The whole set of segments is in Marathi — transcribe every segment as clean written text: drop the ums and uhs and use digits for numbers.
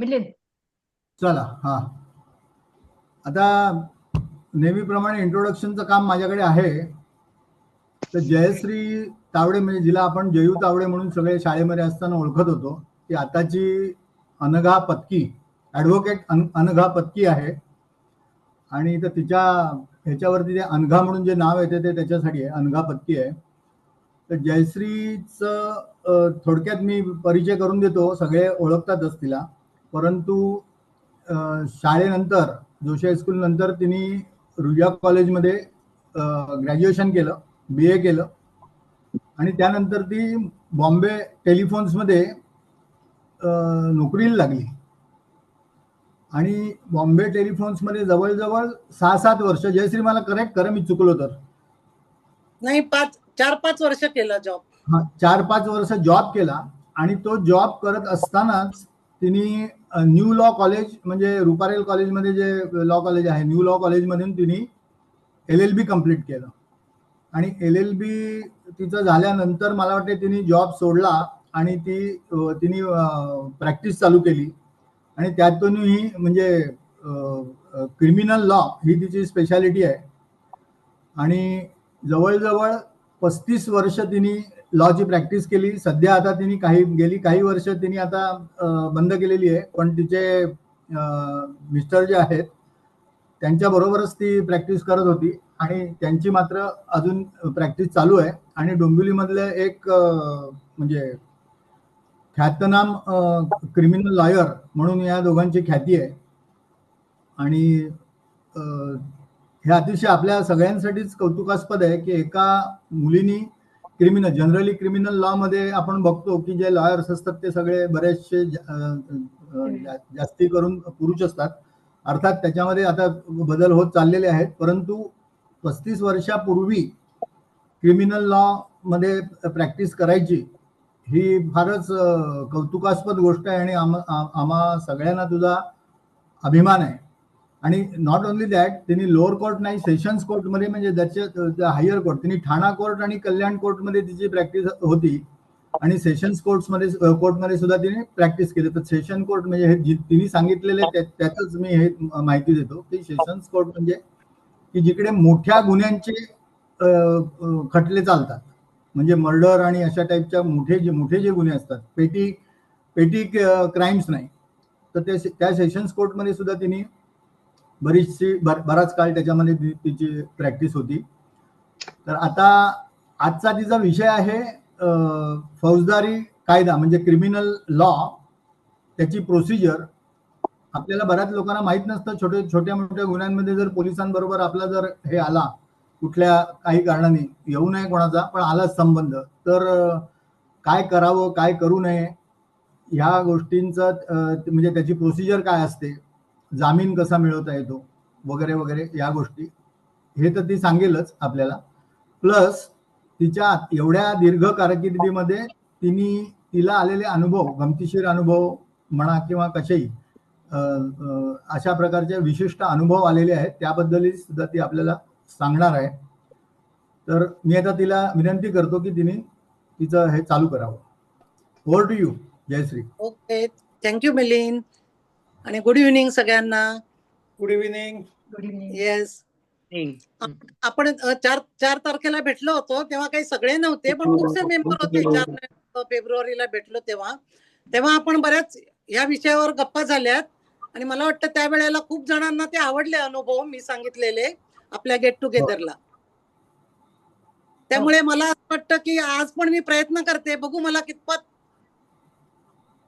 मिलिंद. चला हा, आता नेहमीप्रमाणे इंट्रोडक्शनचं काम माझ्याकडे आहे. तर जयश्री तावडे, म्हणजे जिला आपण जयू तावडे म्हणून सगळे शाळेमध्ये असताना ओळखत होतो, ती आताची अनघा पत्की, ॲडव्होकेट अनघा पत्की आहे. आणि तर तिच्या ह्याच्यावरती ते अनघा म्हणून जे नाव येते ते त्याच्यासाठी आहे, अनघा पत्की आहे. तर जयश्रीचं थोडक्यात मी परिचय करून देतो. सगळे ओळखतातच तिला, परंतु शाळेनंतर जोशी हायस्कूल नंतर तिने रुजा कॉलेजमध्ये ग्रॅज्युएशन केलं, BA केलं आणि त्यानंतर ती बॉम्बे टेलिफोन्समध्ये नोकरीला लागली. आणि बॉम्बे टेलिफोन्समध्ये जवळजवळ 6-7 वर्ष, जयश्री मला करेक्ट करा मी चुकलो तर. नाही, 4-5 वर्ष केलं जॉब. हा, 4-5 वर्ष जॉब केला. आणि तो जॉब करत असतानाच तिने न्यू लॉ कॉलेज, म्हणजे रुपारेल कॉलेजमध्ये जे लॉ कॉलेज आहे, न्यू लॉ कॉलेजमधून तिने LLB कंप्लीट केलं. आणि LLB तिचं झाल्यानंतर मला वाटते तिने जॉब सोडला आणि तिने प्रॅक्टिस चालू केली. आणि त्यातूनही म्हणजे क्रिमिनल लॉ ही तिची स्पेशालिटी आहे. आणि जवळजवळ 35 वर्ष तिने लॉची प्रॅक्टिस केली. सध्या आता तिने गेली काही वर्ष तिने आता बंद केलेली आहे, पण तिचे मिस्टर जे आहेत त्यांच्याबरोबरच ती प्रॅक्टिस करत होती आणि त्यांची मात्र अजून प्रॅक्टिस चालू आहे. आणि डोंबिवलीमधले एक म्हणजे ख्यातनाम क्रिमिनल लॉयर म्हणून या दोघांची ख्याती आहे. आणि हे अतिशय आपल्या सगळ्यांसाठीच कौतुकास्पद आहे की एका मुलीनी जनरली क्रिमिनल लॉ मध्ये आपण बघतो की जे लॉयर्स असतात ते सगळे बरेचसे जास्ती करून पुरुष असतात. अर्थात त्याच्यामध्ये आता बदल होत चाललेले आहेत, परंतु 35 वर्षापूर्वी क्रिमिनल लॉ मध्ये प्रॅक्टिस करायची ही फारच कौतुकास्पद गोष्ट आहे. आणि आम्हा सगळ्यांना तुझा अभिमान आहे. आणि नॉट ओनली दॅट, तिने लोअर कोर्ट नाही, सेशन्स कोर्टमध्ये, म्हणजे त्याच्या हायर कोर्ट, तिने ठाणा कोर्ट आणि कल्याण कोर्टमध्ये तिची प्रॅक्टिस होती. आणि सेशन्स कोर्टमध्ये सुद्धा तिने प्रॅक्टिस केली. तर सेशन कोर्ट म्हणजे हे तिने सांगितलेले त्यातच मी हे माहिती देतो की सेशन्स कोर्ट म्हणजे की जिकडे मोठ्या गुन्ह्यांचे खटले चालतात, म्हणजे मर्डर आणि अशा टाईपच्या मोठे जे गुन्हे असतात, पेटी क्राईम्स नाही, तर त्या सेशन्स कोर्टमध्ये सुद्धा तिने बराच काळ त्याच्यामध्ये तिची प्रॅक्टिस होती. तर आता आजचा तिचा विषय आहे फौजदारी कायदा, म्हणजे क्रिमिनल लॉ, त्याची प्रोसिजर. आपल्याला बऱ्याच लोकांना माहित नसतं, छोट्या मोठ्या गुन्ह्यांमध्ये जर पोलिसांबरोबर आपला जर हे आला, कुठल्या काही कारणाने येऊ नये कोणाचा, पण आलाच संबंध, तर काय करावं, काय करू नये, ह्या गोष्टींचं म्हणजे त्याची प्रोसिजर काय असते, जामीन कसा मिळवता येतो वगैरे वगैरे या गोष्टी, हे तर ती सांगेलच आपल्याला. प्लस तिच्या एवढ्या दीर्घ कारकिर्दीमध्ये तिला आलेले अनुभव, गमतीशीर अनुभव म्हणा किंवा कसेही अशा प्रकारचे विशिष्ट अनुभव आलेले आहेत, त्याबद्दलही सुद्धा ती आपल्याला सांगणार आहे. तर मी आता तिला विनंती करतो की तिने तिचं हे चालू करावं. Over to you Jayashree. Okay, thank you Milind. आणि गुड इव्हनिंग सगळ्यांना. Good evening. Good evening. Yes, आपण 4 तारखेला भेटलो होतो तेव्हा काही सगळे नव्हते, पण खूपसे मेंबर होते. 4 फेब्रुवारीला भेटलो तेव्हा आपण बऱ्याच या विषयावर गप्पा झाल्यात. आणि मला वाटतं त्यावेळेला खूप जणांना ते आवडले अनुभव मी सांगितलेले आपल्या गेट टुगेदरला. त्यामुळे मला असं वाटतं की आज पण मी प्रयत्न करते, बघू मला कितपत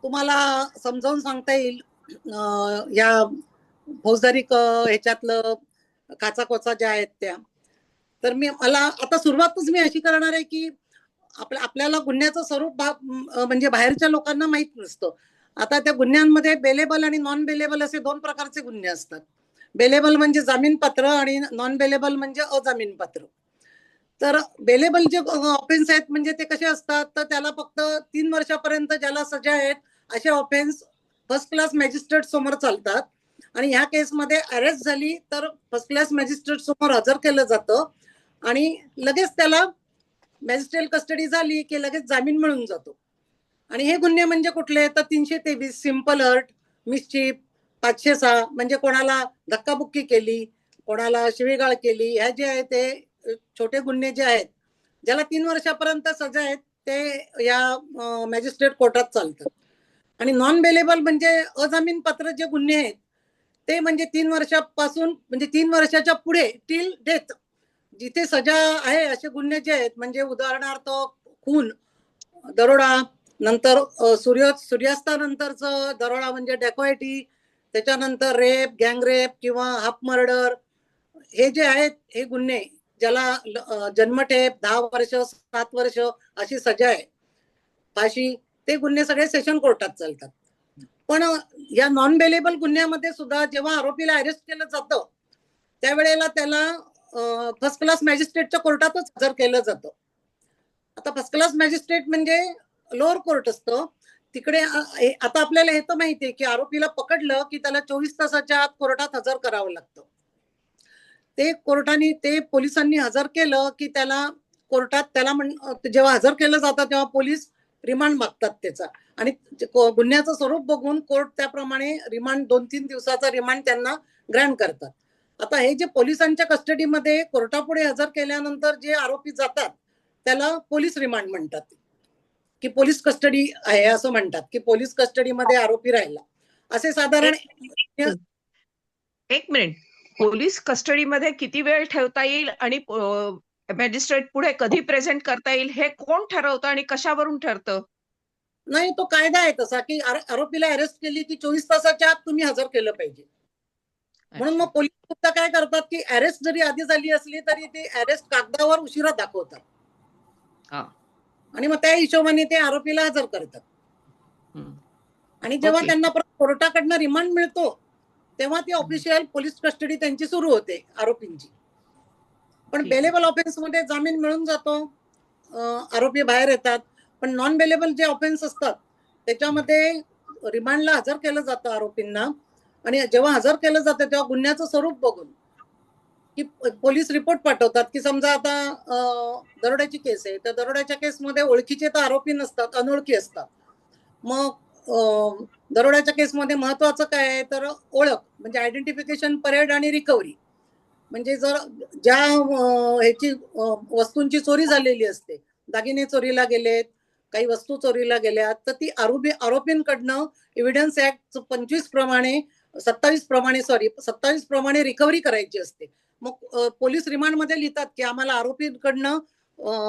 तुम्हाला समजावून सांगता येईल या फौजदारी ह्याच्यातलं काचाकोचा ज्या आहेत त्या. तर मला आता सुरुवातच मी अशी करणार आहे की आपल्याला गुन्ह्याचं स्वरूप म्हणजे बाहेरच्या लोकांना माहित नसतं. आता त्या गुन्ह्यांमध्ये बेलेबल आणि नॉन बेलेबल असे 2 प्रकारचे गुन्हे असतात. बेलेबल म्हणजे जामीनपात्र आणि नॉन बेलेबल म्हणजे अजामीनपात्र. तर बेलेबल जे ऑफेन्स आहेत म्हणजे ते कसे असतात, तर त्याला फक्त 3 वर्षापर्यंत ज्याला सजा आहेत असे ऑफेन्स फर्स्ट क्लास मॅजिस्ट्रेट समोर चालतात. आणि ह्या केसमध्ये अरेस्ट झाली तर फर्स्ट क्लास मॅजिस्ट्रेट समोर हजर केलं जातं आणि लगेच त्याला मॅजिस्ट्रेट कस्टडी झाली की लगेच जामीन मिळून जातो. आणि हे गुन्हे म्हणजे कुठले, तर 323 सिंपल हर्ट, मिसचिप, 506 म्हणजे कोणाला धक्काबुक्की केली, कोणाला शिवीगाळ केली, ह्या जे आहे ते छोटे गुन्हे जे आहेत ज्याला 3 वर्षापर्यंत सजा आहेत ते या मॅजिस्ट्रेट कोर्टात चालतात. आणि नॉन बेलेबल म्हणजे अजामीन पात्र जे गुन्हे आहेत ते म्हणजे 3 वर्षापासून म्हणजे 3 वर्षाच्या पुढे टिल डेथ जिथे सजा आहे असे गुन्हे जे आहेत म्हणजे उदाहरणार्थ खून, दरोडा, नंतर सूर्यास्तानंतरचं दरोडा म्हणजे डेकॉइटी, त्याच्यानंतर रेप, गँग रेप किंवा हाफ मर्डर, हे जे आहेत हे गुन्हे ज्याला जन्मठेप, 10 वर्ष, 7 वर्ष अशी सजा आहे, फाशी, ते गुन्हे सगळे सेशन कोर्टात चालतात. पण या नॉन बेलेबल गुन्ह्यामध्ये सुद्धा जेव्हा आरोपीला अरेस्ट केलं जातं त्यावेळेला त्याला फर्स्ट क्लास मॅजिस्ट्रेटच्या कोर्टातच हजर केलं जातं. आता फर्स्ट क्लास मॅजिस्ट्रेट म्हणजे लोअर कोर्ट असतं तिकडे. आता आपल्याला हे तर माहितीये की आरोपीला पकडलं की त्याला 24 तासाच्या आत कोर्टात हजर करावं लागतं. ते कोर्टाने ते पोलिसांनी हजर केलं की त्याला कोर्टात त्याला जेव्हा हजर केलं जातं तेव्हा पोलीस रिमांड मागतात त्याचा आणि गुन्ह्याचं स्वरूप बघून कोर्ट त्याप्रमाणे रिमांड 2-3 दिवसाचा रिमांड त्यांना ग्रँट करतात. आता हे जे पोलिसांच्या कस्टडीमध्ये कोर्टापुढे हजर केल्यानंतर जे आरोपी जातात त्याला पोलीस रिमांड म्हणतात की पोलीस कस्टडी आहे असं म्हणतात की पोलीस कस्टडीमध्ये आरोपी राहिला असे साधारण. एक मिनिट, पोलीस कस्टडीमध्ये किती वेळ ठेवता येईल आणि मॅजिस्ट्रेट पुढे कधी प्रेझेंट करता येईल हे कोण ठरवतं आणि कशावरून ठरतं? नाही, तो कायदा आहे तसा की आरोपीला अरेस्ट केली की 24 तासाच्या आत तुम्ही हजर केलं पाहिजे. म्हणून मग पोलीस सुद्धा काय करतात की अरेस्ट जरी आधी झाली असली तरी ते अरेस्ट कागदावर उशिरा दाखवतात आणि मग त्या हिशोबाने ते आरोपीला हजर करतात. आणि जेव्हा त्यांना परत कोर्टाकडनं रिमांड मिळतो तेव्हा ती ऑफिशियल पोलीस कस्टडी त्यांची सुरू होते आरोपींची. पण बेलेबल ऑफेन्स मध्ये जामीन मिळून जातो, आरोपी बाहेर येतात. पण नॉन बेलेबल जे ऑफेन्स असतात त्याच्यामध्ये रिमांडला हजर केलं जातं आरोपींना आणि जेव्हा हजर केलं जातं तेव्हा गुन्ह्याचं स्वरूप बघून की पोलीस रिपोर्ट पाठवतात की समजा आता दरोड्याची केस आहे तर दरोड्याच्या केसमध्ये ओळखीचे तर आरोपी नसतात, अनोळखी असतात. मग दरोड्याच्या केसमध्ये महत्वाचं काय आहे तर ओळख म्हणजे आयडेंटिफिकेशन, परेड आणि रिकव्हरी. म्हणजे जर ज्या ह्याची वस्तूंची चोरी झालेली असते, दागिने चोरीला गेलेत, काही वस्तू चोरीला गेल्यात, तर ती आरोपींकडनं एव्हिडन्स ऍक्ट 25 प्रमाणे 27 प्रमाणे रिकव्हरी करायची असते. मग पोलीस रिमांड मध्ये लिहितात की आम्हाला आरोपींकडनं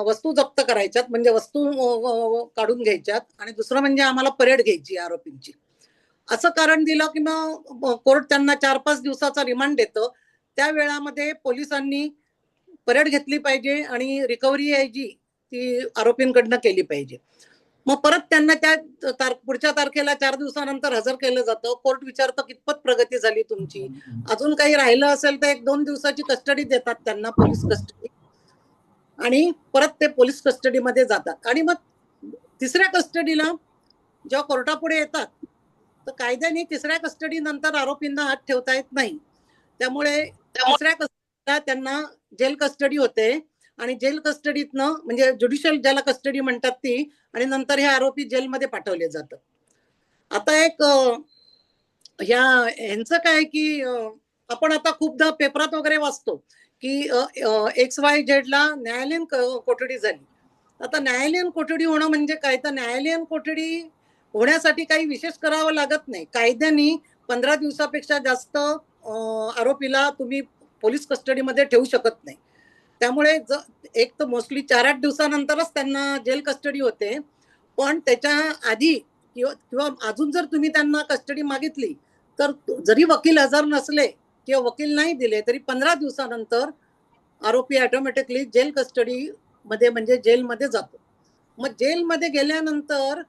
वस्तू जप्त करायच्यात म्हणजे वस्तू काढून घ्यायच्यात आणि दुसरं म्हणजे आम्हाला परेड घ्यायची आरोपींची. असं कारण दिलं की मग कोर्ट त्यांना 4-5 दिवसाचा रिमांड देतं. त्या वेळामध्ये पोलिसांनी परेड घेतली पाहिजे आणि रिकव्हरी आहे जी ती आरोपींकडनं केली पाहिजे. मग परत त्यांना त्या पुढच्या तारखेला 4 दिवसानंतर हजर केलं जातं. कोर्ट विचारतं कितपत प्रगती झाली तुमची, अजून काही राहिलं असेल तर 1-2 दिवसाची कस्टडी देतात त्यांना, पोलीस कस्टडी, आणि परत ते पोलीस कस्टडीमध्ये जातात. आणि मग तिसऱ्या कस्टडीला जेव्हा कोर्टापुढे येतात तर कायद्याने तिसऱ्या कस्टडी नंतर आरोपींना आत ठेवता येत नाही. त्यामुळे तिसऱ्या कस्टडीला त्यांना जेल कस्टडी होते आणि जेल कस्टडीतनं म्हणजे ज्युडिशियल ज्याला कस्टडी म्हणतात ती, आणि नंतर हे आरोपी जेलमध्ये पाठवले जातात. आता एक ह्यांचं काय की आपण आता खूपदा पेपरात वगैरे वाचतो की XYZ ला न्यायालयीन कोठडी झाली. आता न्यायालयीन कोठडी होणं म्हणजे काय, तर न्यायालयीन कोठडी होण्यासाठी काही विशेष करावं लागत नाही. कायद्याने 15 दिवसापेक्षा जास्त आरोपीला तुम्ही पोलीस कस्टडीमध्ये ठेवू शकत नाही. त्यामुळे एक तर मोस्टली 4-8 दिवसानंतरच त्यांना जेल कस्टडी होते. पण त्याच्या आधी किंवा अजून जर तुम्ही त्यांना कस्टडी मागितली तर जरी वकील हजर नसले किंवा वकील नाही दिले तरी 15 दिवसानंतर आरोपी ऑटोमॅटिकली जेल कस्टडी मध्ये म्हणजे जेलमध्ये जातो. मग जेलमध्ये गेल्यानंतर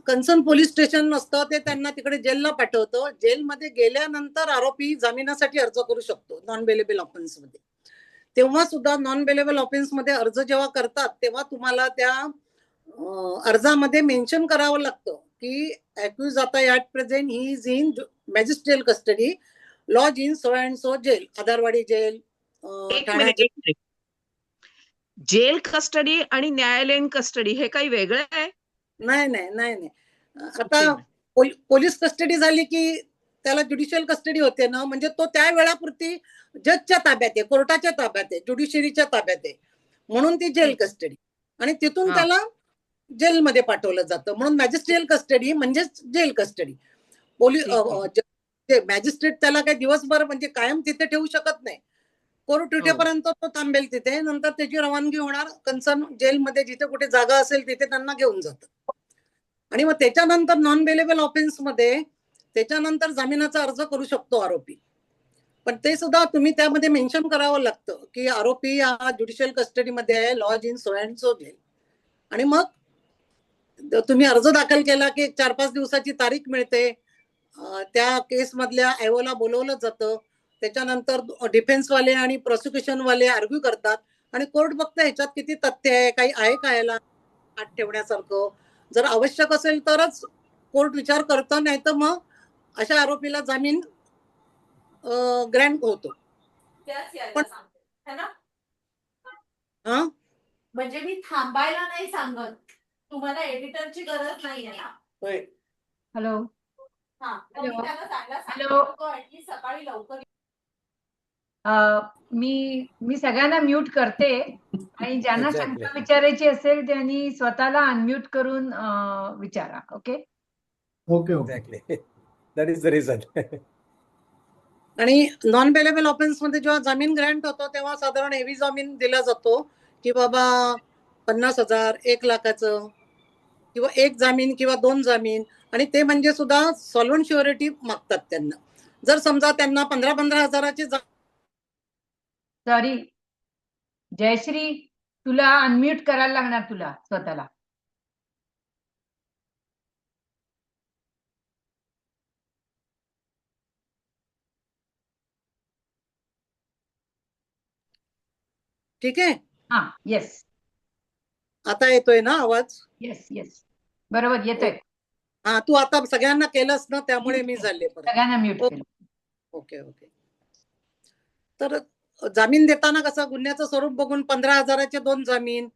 कन्सर्न पोलीस स्टेशन असतं ते त्यांना तिकडे जेलला पाठवतं. जेलमध्ये गेल्यानंतर आरोपी जामिनासाठी अर्ज करू शकतो नॉन बेलेबल ऑफेन्स मध्ये. तेव्हा सुद्धा नॉन बेलेबल ऑफेन्स मध्ये अर्ज जेव्हा करतात तेव्हा तुम्हाला त्या अर्जामध्ये मेन्शन करावं लागतं की अॅक्युज आता at present he is in magisterial custody, lodged in so and so jail, Adharwadi jail, Thane jail. Jail custody आणि न्यायालयीन कस्टडी हे काही वेगळं आहे? नाही. आता पोलीस कस्टडी झाली की त्याला ज्युडिशियल कस्टडी होते ना, म्हणजे तो त्या वेळापुरती जजच्या ताब्यात आहे, कोर्टाच्या ताब्यात आहे, ज्युडिशरीच्या ताब्यात आहे, म्हणून ती जेल कस्टडी. आणि तिथून त्याला जेलमध्ये पाठवलं जातं, म्हणून मॅजिस्ट्रियल कस्टडी म्हणजेच जेल कस्टडी. मॅजिस्ट्रेट त्याला काही दिवसभर म्हणजे कायम तिथे ठेवू शकत नाही. कोर्ट उठेपर्यंत तो थांबेल तिथे, नंतर त्याची रवानगी होणार कन्सर्न जेलमध्ये, जिथे कुठे जागा असेल तिथे त्यांना घेऊन जातं. आणि मग त्याच्यानंतर नॉन बेलेबल ऑफेन्स मध्ये त्याच्यानंतर जामिनाचा अर्ज करू शकतो आरोपी. पण ते सुद्धा तुम्ही त्यामध्ये मेन्शन करावं लागतं की आरोपी हा ज्युडिशियल कस्टडीमध्ये आहे, lodge in so and so jail. आणि मग तुम्ही अर्ज दाखल केला की 4-5 दिवसाची तारीख मिळते, त्या केस मधल्या आयओला बोलवलं जातं, त्याच्यानंतर डिफेन्सवाले आणि प्रॉसिक्युशनवाले आर्ग्यू करतात आणि कोर्ट बघतं ह्याच्यात किती तथ्य आहे, काही आहे का याला आत ठेवण्यासारखं. जर आवश्यक असेल तरच कोर्ट विचार करतं, नाही तर मग अशा आरोपीला जामीन ग्रँट होतो. हा, म्हणजे मी थांबायला नाही सांगत, तुम्हाला एडिटरची गरज नाही आहे. हॅलो हा, हॅलो. त्याला सांगा हॅलो. ऍटलीस्ट सकाळी लवकर. मी सगळ्यांना म्यूट करते आणि ज्यांना शंका विचारायची असेल त्यांनी स्वतःला अनम्यूट करून विचारा. Okay okay okay. Exactly, that is the reason. आणि नॉन बेलेबल ऑफेन्स मध्ये जेव्हा जामीन ग्रँट होतो तेव्हा साधारण हेवी जामीन दिला जातो की बाबा 50,000, 1,00,000 किंवा एक जामीन किंवा 2 जामीन. आणि ते म्हणजे सुद्धा सॉल्व्हंट श्युरिटी मागतात त्यांना. जर समजा त्यांना 15-15 हजाराची सॉरी जयश्री, तुला अनम्यूट करायला लागणार तुला स्वतःला. ठीक आहे. हा, येस आता येतोय ना आवाज? येस येस, बरोबर येतोय. हा, तू आता सगळ्यांना केलंस ना, त्यामुळे मी झाले परत. सगळ्यांना म्यूट केलं. Okay okay. तर जामीन देताना कसं गुन्ह्याचं स्वरूप बघून 15,000चे 2 जामीन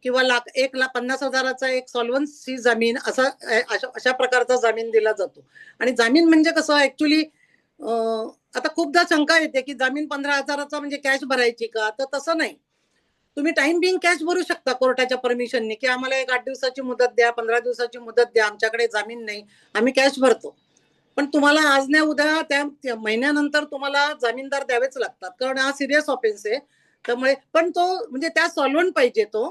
किंवा 1,50,000चा एक सॉल्व्हन्सी जामीन अशा प्रकारचा जामीन दिला जातो. आणि जामीन म्हणजे कसं ऍक्च्युली आता खूपदा शंका येते की जामीन 15,000चा म्हणजे कॅश भरायची का, तर तसं नाही. तुम्ही टाइम बिंग कॅश भरू शकता कोर्टाच्या परमिशनने की आम्हाला एक 8 दिवसाची मुदत द्या, 15 दिवसाची मुदत द्या, आमच्याकडे जामीन नाही, आम्ही कॅश भरतो. पण तुम्हाला आज नाही उद्या त्या महिन्यानंतर तुम्हाला जामीनदार द्यावेच लागतात, कारण हा सिरियस ऑफेन्स आहे. त्यामुळे पण तो म्हणजे त्या सॉल्व्हंट पाहिजे, तो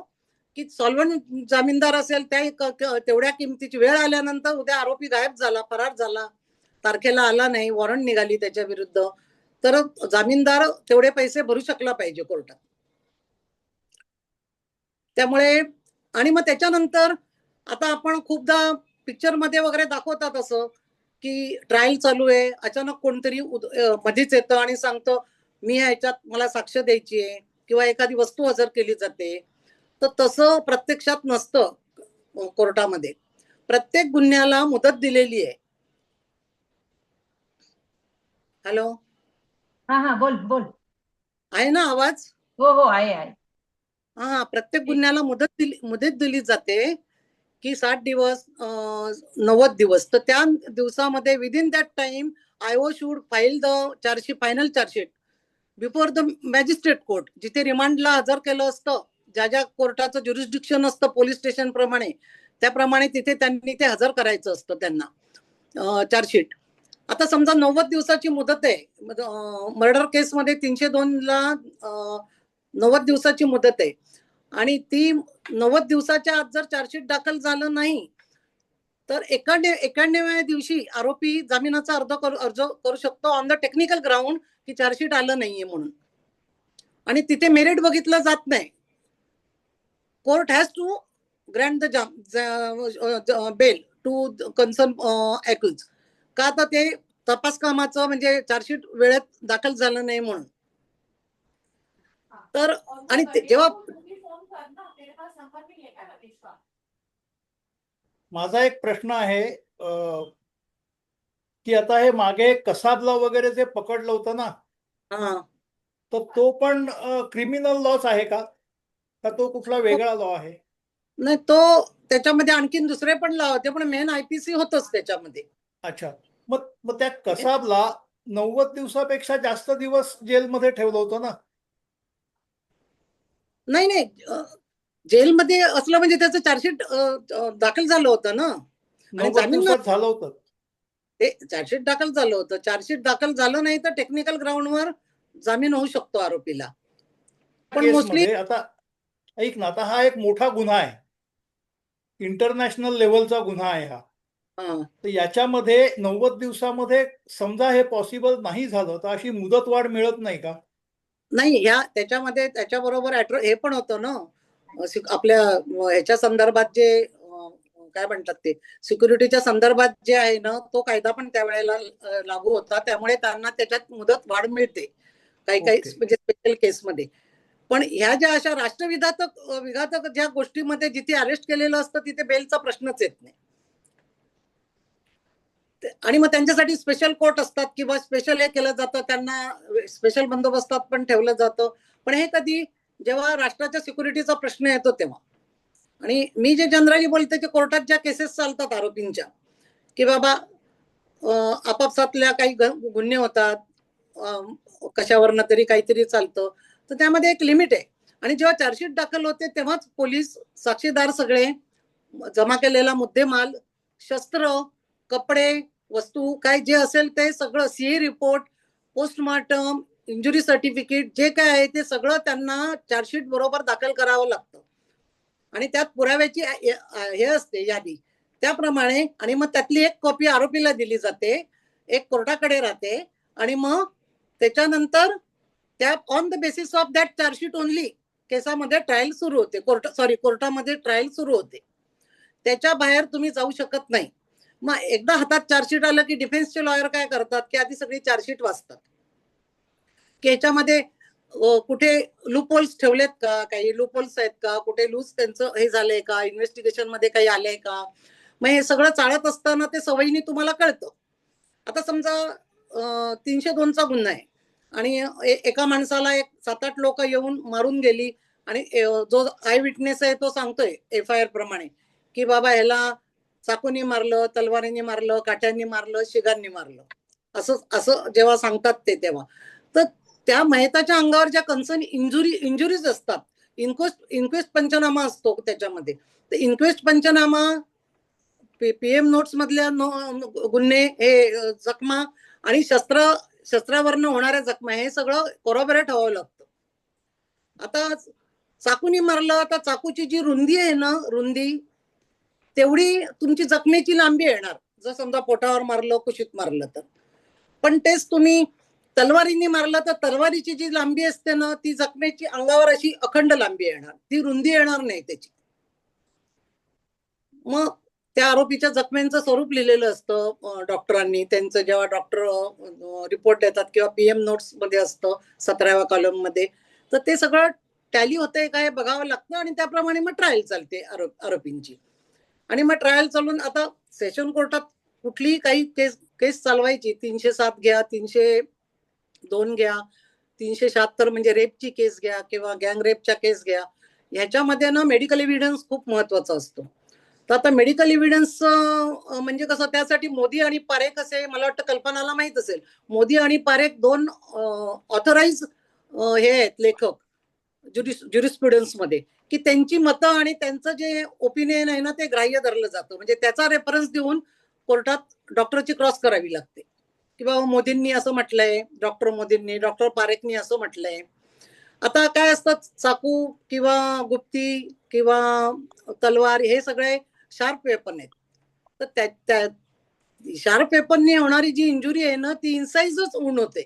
की सॉल्व्हंट जामीनदार असेल, त्या तेवढ्या किमतीची वेळ आल्यानंतर उद्या आरोपी गायब झाला, फरार झाला, तारखेला आला नाही, वॉरंट निघाली त्याच्या विरुद्ध, तर जामीनदार तेवढे पैसे भरू शकला पाहिजे कोर्टात. त्यामुळे आणि मग त्याच्यानंतर आता आपण खूपदा पिक्चर मध्ये वगैरे दाखवतात असं की ट्रायल चालू आहे, अचानक कोणतरी मध्येच येतं आणि सांगतं मी ह्याच्यात मला साक्ष द्यायची आहे किंवा एखादी वस्तू हजर केली जाते. तर तसं प्रत्यक्षात नसतं. कोर्टामध्ये प्रत्येक गुन्ह्याला मुदत दिलेली आहे. हॅलो, हा हा, बोल बोल. आहे ना आवाज? हो हो, आहे आहे. हा, प्रत्येक गुन्ह्याला मुदत दिली जाते की 60 दिवस, 90 दिवस. तर त्या दिवसामध्ये within that time IO should file the final chargesheet before the magistrate court. जिथे रिमांडला हजर केलं असतं, ज्या ज्या कोर्टाचं ज्युरिस्डिक्शन असतं पोलीस स्टेशन प्रमाणे, त्याप्रमाणे तिथे त्यांनी ते हजर करायचं असतं त्यांना चार्जशीट. आता समजा 90 दिवसाची मुदत आहे, मर्डर केसमध्ये 302ला 90 दिवसाची मुदत आहे आणि ती 90 दिवसाच्या आत जर चार्जशीट दाखल झालं नाही तर 91व्या दिवशी आरोपी जामिनाचा अर्ज करू शकतो ऑन द टेक्निकल ग्राउंड की चार्जशीट आलं नाहीये म्हणून. आणि तिथे मेरिट बघितलं जात नाही. Court has to grant the bail to concern accused. का तर ते तपास कामाचं म्हणजे चार्जशीट वेळेत दाखल झालं नाही म्हणून. तर आणि जेव्हा माझा एक प्रश्न आहे की आता हे मागे कसाबला वगैरे जे पकडलं होतं ना, तर तो पण क्रिमिनल लॉच आहे का, का तो कुठला वेगळा लॉ आहे? नाही, तो त्याच्यामध्ये आणखीन दुसरे पण लॉ होते, पण मेन IPC होतच त्याच्यामध्ये. अच्छा, मग त्या कसाबला 90 दिवसापेक्षा जास्त दिवस जेलमध्ये ठेवलं होतं ना? नाही नाही, जेलमध्ये असलं म्हणजे त्याचं चार्जशीट दाखल झालं होतं ना, आणि 90 जामीन दिवसात झालं होतं. ते चार्जशीट दाखल झालं होतं. चार्जशीट दाखल झालं नाही तर टेक्निकल ग्राउंडवर जामीन होऊ शकतो आरोपीला. पण मोस्टली केसमध्ये आता ऐक ना, आता हा एक मोठा गुन्हा आहे, इंटरनॅशनल लेवलचा गुन्हा आहे हा. तर याच्यामध्ये 90 दिवसामध्ये समजा हे पॉसिबल नाही झालं तर अशी मुदतवाढ मिळत नाही का? नाही, त्याच्यामध्ये त्याच्याबरोबर हे पण होतं ना, आपल्या ह्याच्या संदर्भात जे काय म्हणतात ते सिक्युरिटीच्या संदर्भात जे आहे ना, तो कायदा पण त्यावेळेला लागू होता. त्यामुळे त्यांना त्याच्यात मुदत वाढ मिळते काही म्हणजे स्पेशल केसमध्ये. पण ह्या ज्या अशा विघातक ज्या गोष्टीमध्ये जिथे अरेस्ट केलेलं असतं तिथे बेलचा प्रश्नच येत नाही. आणि मग त्यांच्यासाठी स्पेशल कोर्ट असतात किंवा स्पेशल हे केलं जातं, त्यांना स्पेशल बंदोबस्तात पण ठेवलं जातं. पण हे कधी जेव्हा राष्ट्राच्या सिक्युरिटीचा प्रश्न येतो तेव्हा. आणि मी जे जनरली बोलते की कोर्टात ज्या केसेस चालतात आरोपींच्या, की बाबा आपापसातल्या काही गुन्हे होतात, कशावरनं तरी काहीतरी चालतं, तर त्यामध्ये एक लिमिट आहे. आणि जेव्हा चार्जशीट दाखल होते तेव्हाच पोलीस, साक्षीदार सगळे, जमा केलेला मुद्देमाल, शस्त्र, कपडे, वस्तू काय जे असेल ते सगळं, CA report, postmortem, injury certificate जे काय आहे ते सगळं त्यांना चार्जशीट बरोबर दाखल करावं लागतं. आणि त्यात पुराव्याची हे असते यादी त्याप्रमाणे. आणि मग त्यातली एक कॉपी आरोपीला दिली जाते, एक कोर्टाकडे राहते. आणि मग त्याच्यानंतर त्या on the basis of that chargesheet only केसामध्ये ट्रायल सुरू होते. कोर्टामध्ये ट्रायल सुरू होते. त्याच्या बाहेर तुम्ही जाऊ शकत नाही. मग एकदा हातात चार्जशीट आलं की डिफेन्सचे लॉयर काय करतात की आधी सगळी चार्जशीट वाचतात, की ह्याच्यामध्ये कुठे लूपहोल्स ठेवलेत का, काही लूपहोल्स आहेत का, कुठे लूज त्यांचं हे झालंय का, इन्व्हेस्टिगेशन मध्ये काही आलंय का. मग हे सगळं चालत असताना ते सवयीने तुम्हाला कळतं. आता समजा 302चा गुन्हा आहे आणि एका माणसाला 7-8 लोक येऊन मारून गेली आणि जो आय विटनेस आहे तो सांगतोय FIR प्रमाणे की बाबा ह्याला चाकूनी मारलं, तलवारीने मारलं, काठ्यांनी मारलं, शिगांनी मारलं, असं जेव्हा सांगतात ते तेव्हा. तर त्या मयताच्या अंगावर ज्या कन्सर्न इंजुरीज असतात, इन्क्वेस्ट पंचनामा असतो त्याच्यामध्ये. तर इन्क्वेस्ट पंचनामा, PM नोट्स मधल्या गुन्हे, हे जखमा आणि शस्त्रावरनं होणाऱ्या जखमा, हे सगळं कोरॉबरेट व्हावं लागतं. आता चाकूनी मारलं तर चाकूची जी रुंदी आहे ना, रुंदी तेवढी तुमची जखमेची लांबी येणार, जर समजा पोटावर मारलं, कुशीत मारलं तर. पण तेच तुम्ही तलवारीने मारलं तर तलवारीची जी लांबी असते ना, ती जखमेची अंगावर अशी अखंड लांबी येणार, ती रुंदी येणार नाही त्याची. मग त्या आरोपीच्या जखमेचं स्वरूप लिहिलेलं असतं डॉक्टरांनी. त्यांचं जेव्हा डॉक्टर रिपोर्ट देतात किंवा PM नोट्स मध्ये असतं 17व्या कॉलम मध्ये, तर ते सगळं टॅली होतंय काय बघावं लागतं आणि त्याप्रमाणे मग ट्रायल चालते आरोपींची. आणि मग ट्रायल चालून आता सेशन कोर्टात कुठलीही काही केस चालवायची, 307 घ्या, 302 घ्या, 376 म्हणजे रेपची केस घ्या किंवा गँग रेपच्या केस घ्या, ह्याच्यामध्ये ना मेडिकल एव्हिडन्स खूप महत्वाचा असतो. तर आता मेडिकल एव्हिडन्स म्हणजे कसं, त्यासाठी मोदी आणि पारेख असे, मला वाटतं कल्पनाला माहित असेल, मोदी आणि पारेख 2 ऑथराइज हे आहेत लेखक ज्युरिस्प्रुडन्स मध्ये, की त्यांची मतं आणि त्यांचं जे ओपिनियन आहे ना ते ग्राह्य धरलं जातं. म्हणजे त्याचा रेफरन्स देऊन कोर्टात डॉक्टरची क्रॉस करावी लागते की बाबा मोदींनी असं म्हटलंय, डॉक्टर मोदींनी, डॉक्टर पारेखनी असं म्हटलंय. आता काय असतात, चाकू किंवा गुप्ती किंवा तलवार हे सगळे शार्प वेपन आहेत. तर त्या शार्प वेपननी होणारी जी इंजुरी आहे ना, ती इन्साइजच ऊन होते.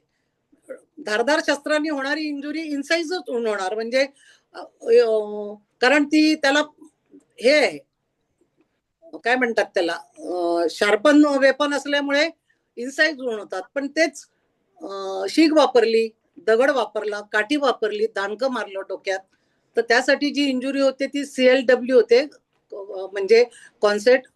धारदार शस्त्रांनी होणारी इंजुरी इन्साइजच ऊन होणार. म्हणजे कारण ती त्याला हे आहे, काय म्हणतात त्याला, शार्पन वेपन असल्यामुळे इन्साइज ऊन होतात. पण तेच शीग वापरली, दगड वापरला, काठी वापरली, दांडकं मारलं डोक्यात, तर त्यासाठी जी इंजुरी होते ती CLW होते, म्हणजे कॉन्सेट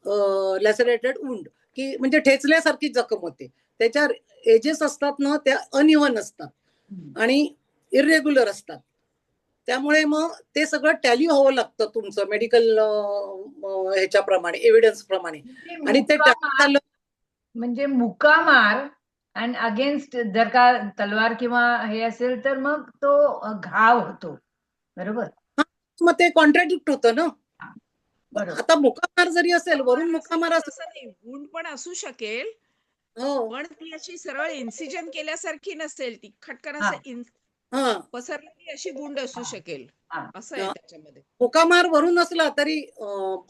लॅसरेटेड वुंड, की म्हणजे ठेचल्यासारखी जखम होते. त्याच्या एजेस असतात ना त्या अनइव्हन असतात आणि इरेग्युलर असतात. त्यामुळे मग ते सगळं टॅली व्हावं लागतं तुमचं मेडिकल ह्याच्याप्रमाणे एव्हिडन्स प्रमाणे. आणि ते tally झालं म्हणजे मुका मार आणि अगेन्स्ट जर का तलवार किंवा हे असेल तर मग तो घाव होतो, बरोबर? मग ते कॉन्ट्रॅडिक्ट होतं ना. बरोबर. आता मुकामार जरी असेल, वरून मुकामार असेल, असं नाही, गुण पण असू शकेल, हो पण ती अशी सरळ इन्सिजन केल्यासारखी नसेल, ती खटकन हा. असं हा पसरलेली अशी गुंड असू शकेल, हा. असं आहे त्याच्यामध्ये. मुकामार वरून असला तरी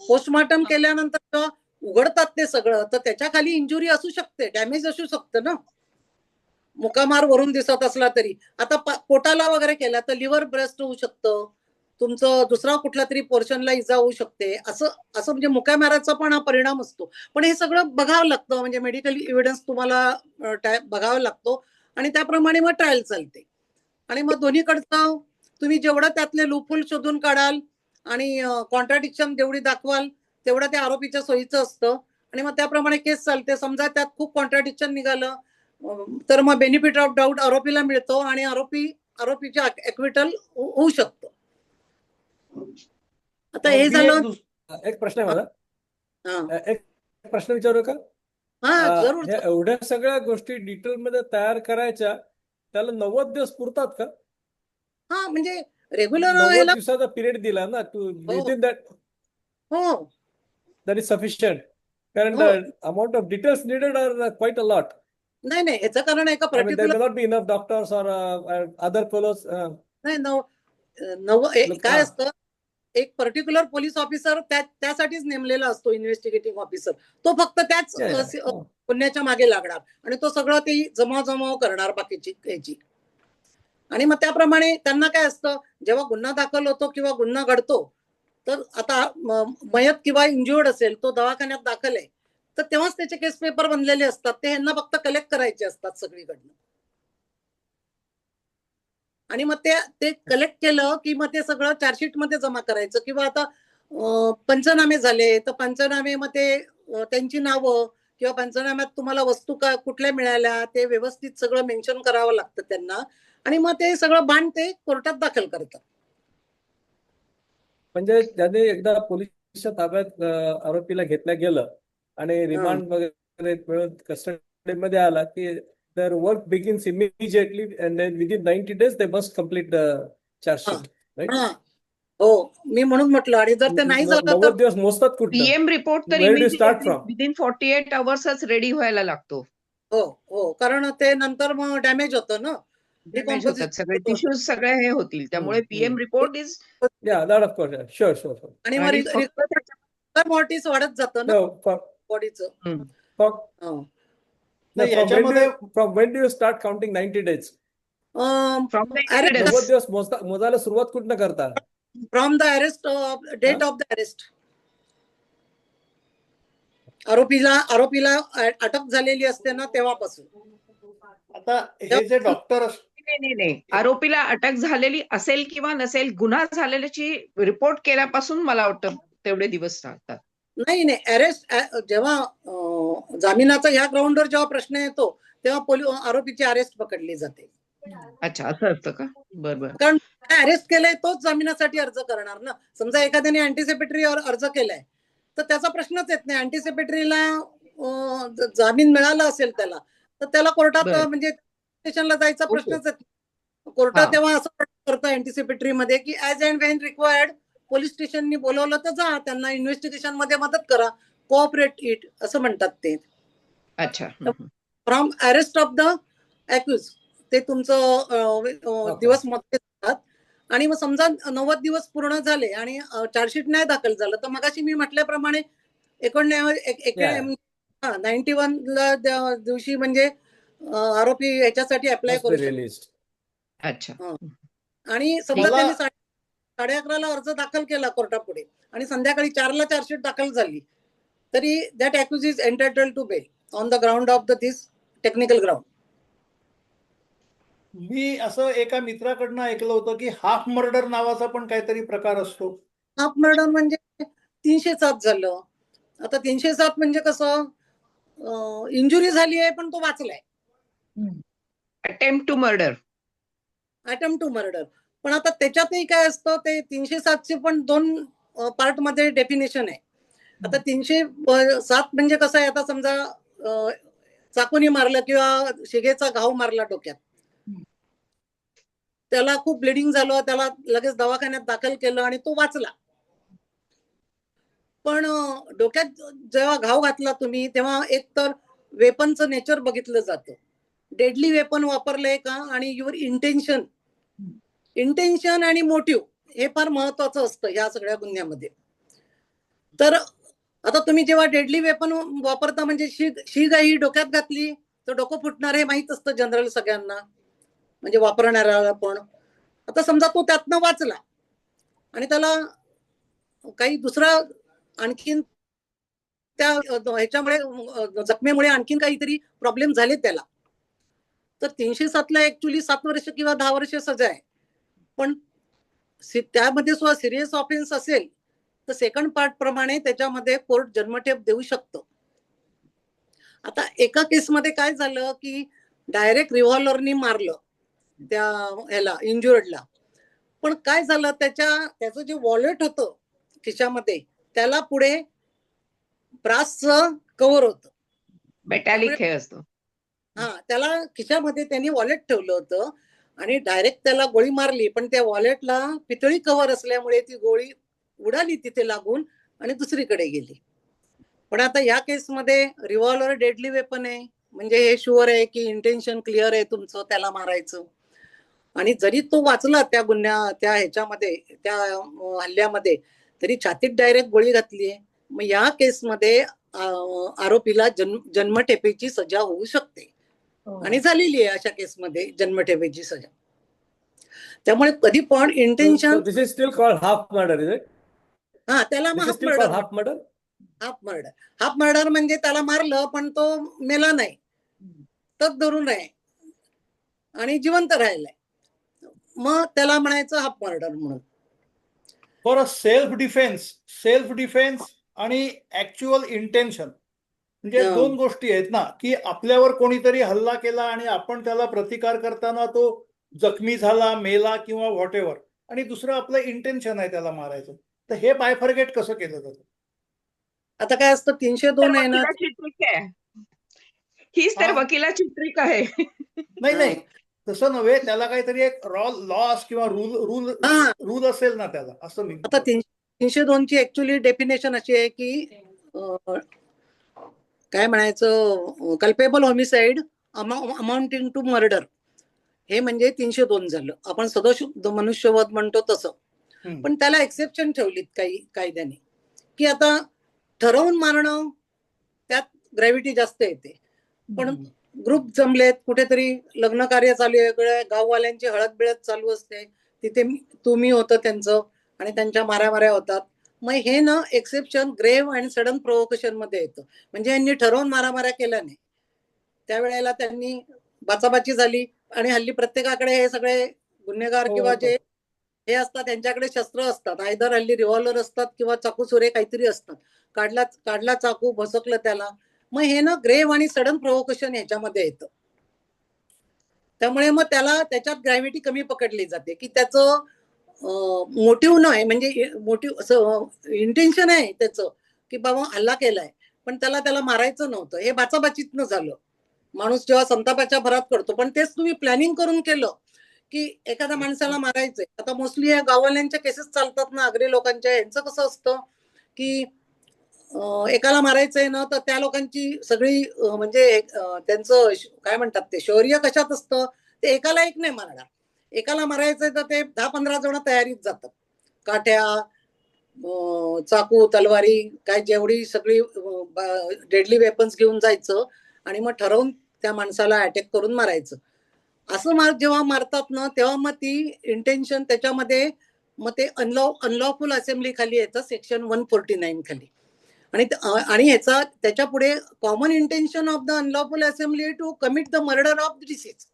पोस्टमॉर्टम केल्यानंतर जेव्हा उघडतात ते सगळं, तर त्याच्या खाली इंजुरी असू शकते, डॅमेज असू शकतं ना. मुकामार वरून दिसत असला तरी. आता पोटाला वगैरे केला तर लिव्हर ब्रेस्ट होऊ शकतं, तुमचं दुसरा कुठला तरी पोर्शनला इजा होऊ शकते. असं असं म्हणजे मुकामाराचा पण हा परिणाम असतो. पण हे सगळं बघावं लागतं, म्हणजे मेडिकल एव्हिडन्स तुम्हाला बघावा लागतो आणि त्याप्रमाणे मग ट्रायल चालते. आणि मग दोन्हीकडचं तुम्ही जेवढं त्यातले लूपहोल शोधून काढाल आणि कॉन्ट्राडिक्शन जेवढी दाखवाल तेवढं त्या आरोपीच्या सोयीचं असतं आणि मग त्याप्रमाणे केस चालते. समजा त्यात खूप कॉन्ट्राडिक्शन निघालं तर मग बेनिफिट ऑफ डाऊट आरोपीला मिळतो आणि आरोपीचे ॲक्विटल होऊ शकतं. आता हे झालं. एक प्रश्न आहे मला, हा एक प्रश्न विचारू का? हा जरूर. ह्या एवढ्या सगळ्या गोष्टी डिटेल मध्ये तयार करायच्या, त्याला 90 दिवस पुरतात का? हा म्हणजे रेग्युलर 90 दिवसाचा पिरियड दिला ना टू विदिन दॅट, हो दॅट इज सफिशियंट, कारण हो. The amount of details needed are quite a lot. नाही नाही, याचं कारण एका I mean, there may particular not be enough doctors or other fellows. नाही काय असतं, एक पर्टिक्युलर पोलीस ऑफिसर त्यासाठीच नेमलेला असतो, इन्व्हेस्टिगेटिव्ह ऑफिसर. तो फक्त त्याच गुन्ह्याच्या मागे लागणार आणि तो सगळं ते जमाव करणार बाकीची याची. आणि मग त्याप्रमाणे त्यांना काय असतं, जेव्हा गुन्हा दाखल होतो किंवा गुन्हा घडतो, तर आता मयत किंवा इंज्युअर्ड असेल, तो दवाखान्यात दाखल आहे, तर तेव्हाच त्याचे केस पेपर बनलेले असतात. ते ह्यांना फक्त कलेक्ट करायचे असतात सगळीकडनं. आणि मग ते कलेक्ट केलं की मग ते सगळं चार्जशीट मध्ये जमा करायचं. किंवा आता पंचनामे झाले तर पंचनामे मग ते त्यांची नावं किंवा पंचनाम्यात तुम्हाला वस्तू कुठल्या मिळाल्या ते व्यवस्थित सगळं मेन्शन करावं लागतं त्यांना. आणि मग ते सगळं बाण ते कोर्टात दाखल करतात. म्हणजे ज्याने एकदा पोलिसच्या ताब्यात आरोपीला घेतलं गेलं आणि रिमांड वगैरे मिळून कस्टडीमध्ये आला की their work begins immediately and then within 90 days they must complete the charge sheet, right? हो, मी म्हणून म्हटलं. आणि जर ते नाही झालं तर 90 दिवस मोजतात कुठं? पीएम रिपोर्ट तर Where do you start from? Within 48 अवर्सच रेडी व्हायला लागतो. हो, कारण ते नंतर मग डॅमेज होतं ना, डॅमेज होतात सगळे टिश्यूज, सगळे हे होतील. त्यामुळे PM report is Yeah, that of course, yeah. Sure. आणि मग मॉर्टिस वाढत जातं ना No, बॉडीचं. from when do you start counting 90 days? From the 90 दिवस मोजायला सुरुवात कुठनं करता? From the arrest, date of the arrest. आरोपीला अटक झालेली असते ना तेव्हापासून. आता हे जे डॉक्टर नाही, आरोपीला अटक झालेली असेल किंवा नसेल, गुन्हा झालेल्याची रिपोर्ट केल्यापासून मला वाटतं तेवढे दिवस चालतात. नाही, अरेस्ट जेव्हा जामिनाचा ह्या ग्राउंडवर जेव्हा प्रश्न येतो तेव्हा आरोपीची अरेस्ट पकडली जाते. अच्छा, असं असतं का? बरोबर. कारण अरेस्ट केलाय तोच जामिनासाठी अर्ज करणार ना. समजा एखाद्याने अँटीसिपेटरी अर्ज केलाय तर त्याचा प्रश्नच येत नाही. अँटीसिपेटरीला जामीन मिळाला असेल त्याला तर त्याला कोर्टात म्हणजे स्टेशनला जायचा प्रश्नच येत नाही. कोर्टात तेव्हा असं करतं अँटीसिपेटरी मध्ये की as and when required police स्टेशननी बोलवलं तर जा, त्यांना इन्व्हेस्टिगेशन मध्ये मदत करा, कोऑपरेट इट असं म्हणतात ते. अच्छा. फ्रॉम अरेस्ट ऑफ द अॅक्युज ते तुमचं दिवस मोजले जातात. आणि मग समजा 90 दिवस पूर्ण झाले आणि चार्जशीट नाही दाखल झालं तर मगाशी मी म्हटल्याप्रमाणे 91 दिवशी म्हणजे आरोपी याच्यासाठी अप्लाय करू शकतो. अच्छा. आणि समजा त्यांनी 11:30 अर्ज दाखल केला कोर्टापुढे आणि संध्याकाळी 4ला चार्जशीट दाखल झाली तरी that accused is entitled to bail on the ground of this technical ground. मी असं एका मित्राकडनं ऐकलं होतं की हाफ मर्डर नावाचा पण काहीतरी प्रकार असतो. हाफ मर्डर म्हणजे 307 झालं. आता 307 म्हणजे कसं, इंजुरी झाली आहे पण तो वाचलाय. Attempt to murder. Attempt to murder पण आता त्याच्यातही काय असतं, ते 307चे पण 2 पार्ट मध्ये डेफिनेशन आहे. आता 307 म्हणजे कसं आहे, आता समजा चाकूने मारलं किंवा शिगेचा घाव मारला डोक्यात, त्याला खूप ब्लिडिंग झालं, त्याला लगेच दवाखान्यात दाखल केलं आणि तो वाचला. पण डोक्यात जेव्हा घाव घातला तुम्ही, तेव्हा एक तर वेपनचं नेचर बघितलं जातं, डेडली वेपन वापरलंय का, आणि युअर इंटेन्शन आणि मोटिव्ह हे फार महत्वाचं असतं या सगळ्या गुन्ह्यामध्ये. तर आता तुम्ही जेव्हा डेडली वेपन वापरता, म्हणजे शीग ही डोक्यात घातली तर डोकं फुटणार हे माहित असतं जनरल सगळ्यांना, म्हणजे वापरणाऱ्याला पण. आता समजा तो त्यातनं वाचला आणि त्याला काही दुसरा आणखीन त्या ह्याच्यामुळे जखमेमुळे आणखीन काहीतरी प्रॉब्लेम झाले त्याला, तर 307ला ऍक्च्युली 7 वर्ष किंवा 10 वर्ष सजा आहे. पण त्यामध्ये सुद्धा सिरियस ऑफेन्स असेल तर सेकंड पार्ट प्रमाणे त्याच्यामध्ये कोर्ट जन्मठेप देऊ शकतो. आता एका केसमध्ये काय झालं की डायरेक्ट रिव्हॉल्वरनी मारलं त्या ह्याला, इंजुर्डला. पण काय झालं, त्याचं जे वॉलेट होतं खिशामध्ये, त्याला पुढे ब्रासचं कव्हर होतं, मेटॅलिक हे असतो. त्याला खिशामध्ये त्यांनी वॉलेट ठेवलं होतं आणि डायरेक्ट त्याला गोळी मारली, पण त्या वॉलेटला पितळी कव्हर असल्यामुळे ती गोळी उडाली तिथे लागून आणि दुसरीकडे गेली. पण आता या केसमध्ये रिव्हॉल्वर डेडली वेपन आहे, म्हणजे हे शुअर आहे की इंटेन्शन क्लिअर आहे तुमचं त्याला मारायचं. आणि जरी तो वाचला त्या ह्याच्यामध्ये, त्या हल्ल्यामध्ये, तरी छातीत डायरेक्ट गोळी घातली आहे. मग या केसमध्ये आरोपीला जन्मठेपेची सजा होऊ शकते, आणि झालेली आहे अशा केसमध्ये जन्मठेपेची सजा. त्यामुळे कधी पण intention, this is steel called half murder, is it? त्याला हाफ मर्डर म्हणजे त्याला मारलं पण तो मेला नाही, तग धरून आहे आणि जिवंत राहिलाय, मग त्याला म्हणायचं हाफ मर्डर म्हणून. फॉर अ सेल्फ डिफेन्स आणि ऍक्च्युअल इंटेन्शन म्हणजे दोन गोष्टी आहेत ना, की आपल्यावर कोणीतरी हल्ला केला आणि आपण त्याला प्रतिकार करताना तो जखमी झाला, मेला किंवा व्हॉट एव्हर, आणि दुसरं आपलं इंटेन्शन आहे त्याला मारायचं. तर हे बायफर्गेट कसं केलं जातं? आता काय असतं, 302 आहे ना, वकिलाची ट्रिक आहे हीच, तर वकिलाची ट्रिक आहे. नाही तसं नव्हे, त्याला काहीतरी एक लॉस किंवा रूल असेल ना त्याला, असं मी. आता 302 ची ऍक्च्युअली डेफिनेशन अशी आहे की काय म्हणायचं, culpable homicide amounting to murder, हे म्हणजे 302 झालं. आपण सदोष मनुष्यवध म्हणतो तसं. पण त्याला एक्सेप्शन ठेवलीत काही कायद्याने, की आता ठरवून मारणं त्यात ग्रॅव्हिटी जास्त येते. पण ग्रुप जमलेत, कुठेतरी लग्न कार्य चालू आहे, गाववाल्यांची हळद बिळद चालू असते, तिथे तुम्ही होतं त्यांचं आणि त्यांच्या माऱ्या होतात. मग हे ना एक्सेप्शन ग्रेव्ह आणि सडन प्रोव्होकेशन मध्ये येतं. म्हणजे यांनी ठरवून मारामाऱ्या केल्या नाही, त्यावेळेला त्यांनी बाचाबाची झाली, आणि हल्ली प्रत्येकाकडे हे सगळे गुन्हेगार किंवा जे हे असतात त्यांच्याकडे शस्त्र असतात, आयदर हल्ली रिव्हॉल्वर असतात किंवा चाकू सुरे काहीतरी असतात. काढला चाकू, भसकलं त्याला, मग हे ना ग्रेव्ह आणि सडन प्रोव्होकेशन ह्याच्यामध्ये येतं. त्यामुळे मग त्याला त्याच्यात ग्रॅव्हिटी कमी पकडली जाते, की त्याचं मोटिव्ह नाही, म्हणजे मोटिव्ह असं इंटेन्शन आहे त्याचं की बाबा हल्ला केलाय, पण त्याला मारायचं नव्हतं, हे बाचाबाचीतनं झालं. माणूस जेव्हा संतापाच्या भरात करतो, पण तेच तुम्ही प्लॅनिंग करून केलं की एखाद्या माणसाला मारायचंय. आता मोस्टली या गाववाल्यांच्या केसेस चालतात ना, आगरी लोकांच्या, यांचं कसं असतं की एकाला मारायचंय ना, तर त्या लोकांची सगळी म्हणजे त्यांचं काय म्हणतात ते शौर्य कशात असतं, ते एकाला एक नाही मारणार, एकाला मारायचंय तर ते 10-15 जण तयारीत जातात, काठ्या, चाकू, तलवारी, काय जेवढी सगळी डेडली वेपन्स घेऊन जायचं आणि मग ठरवून त्या माणसाला अटॅक करून मारायचं. असं जेव्हा मारतात ना, तेव्हा मग ती इंटेन्शन त्याच्यामध्ये, मग ते अनलॉफुल असेंब्ली खाली येतं, सेक्शन 149 खाली. आणि ह्याचा त्याच्या पुढे common intention of the unlawful assembly to commit the murder of deceased.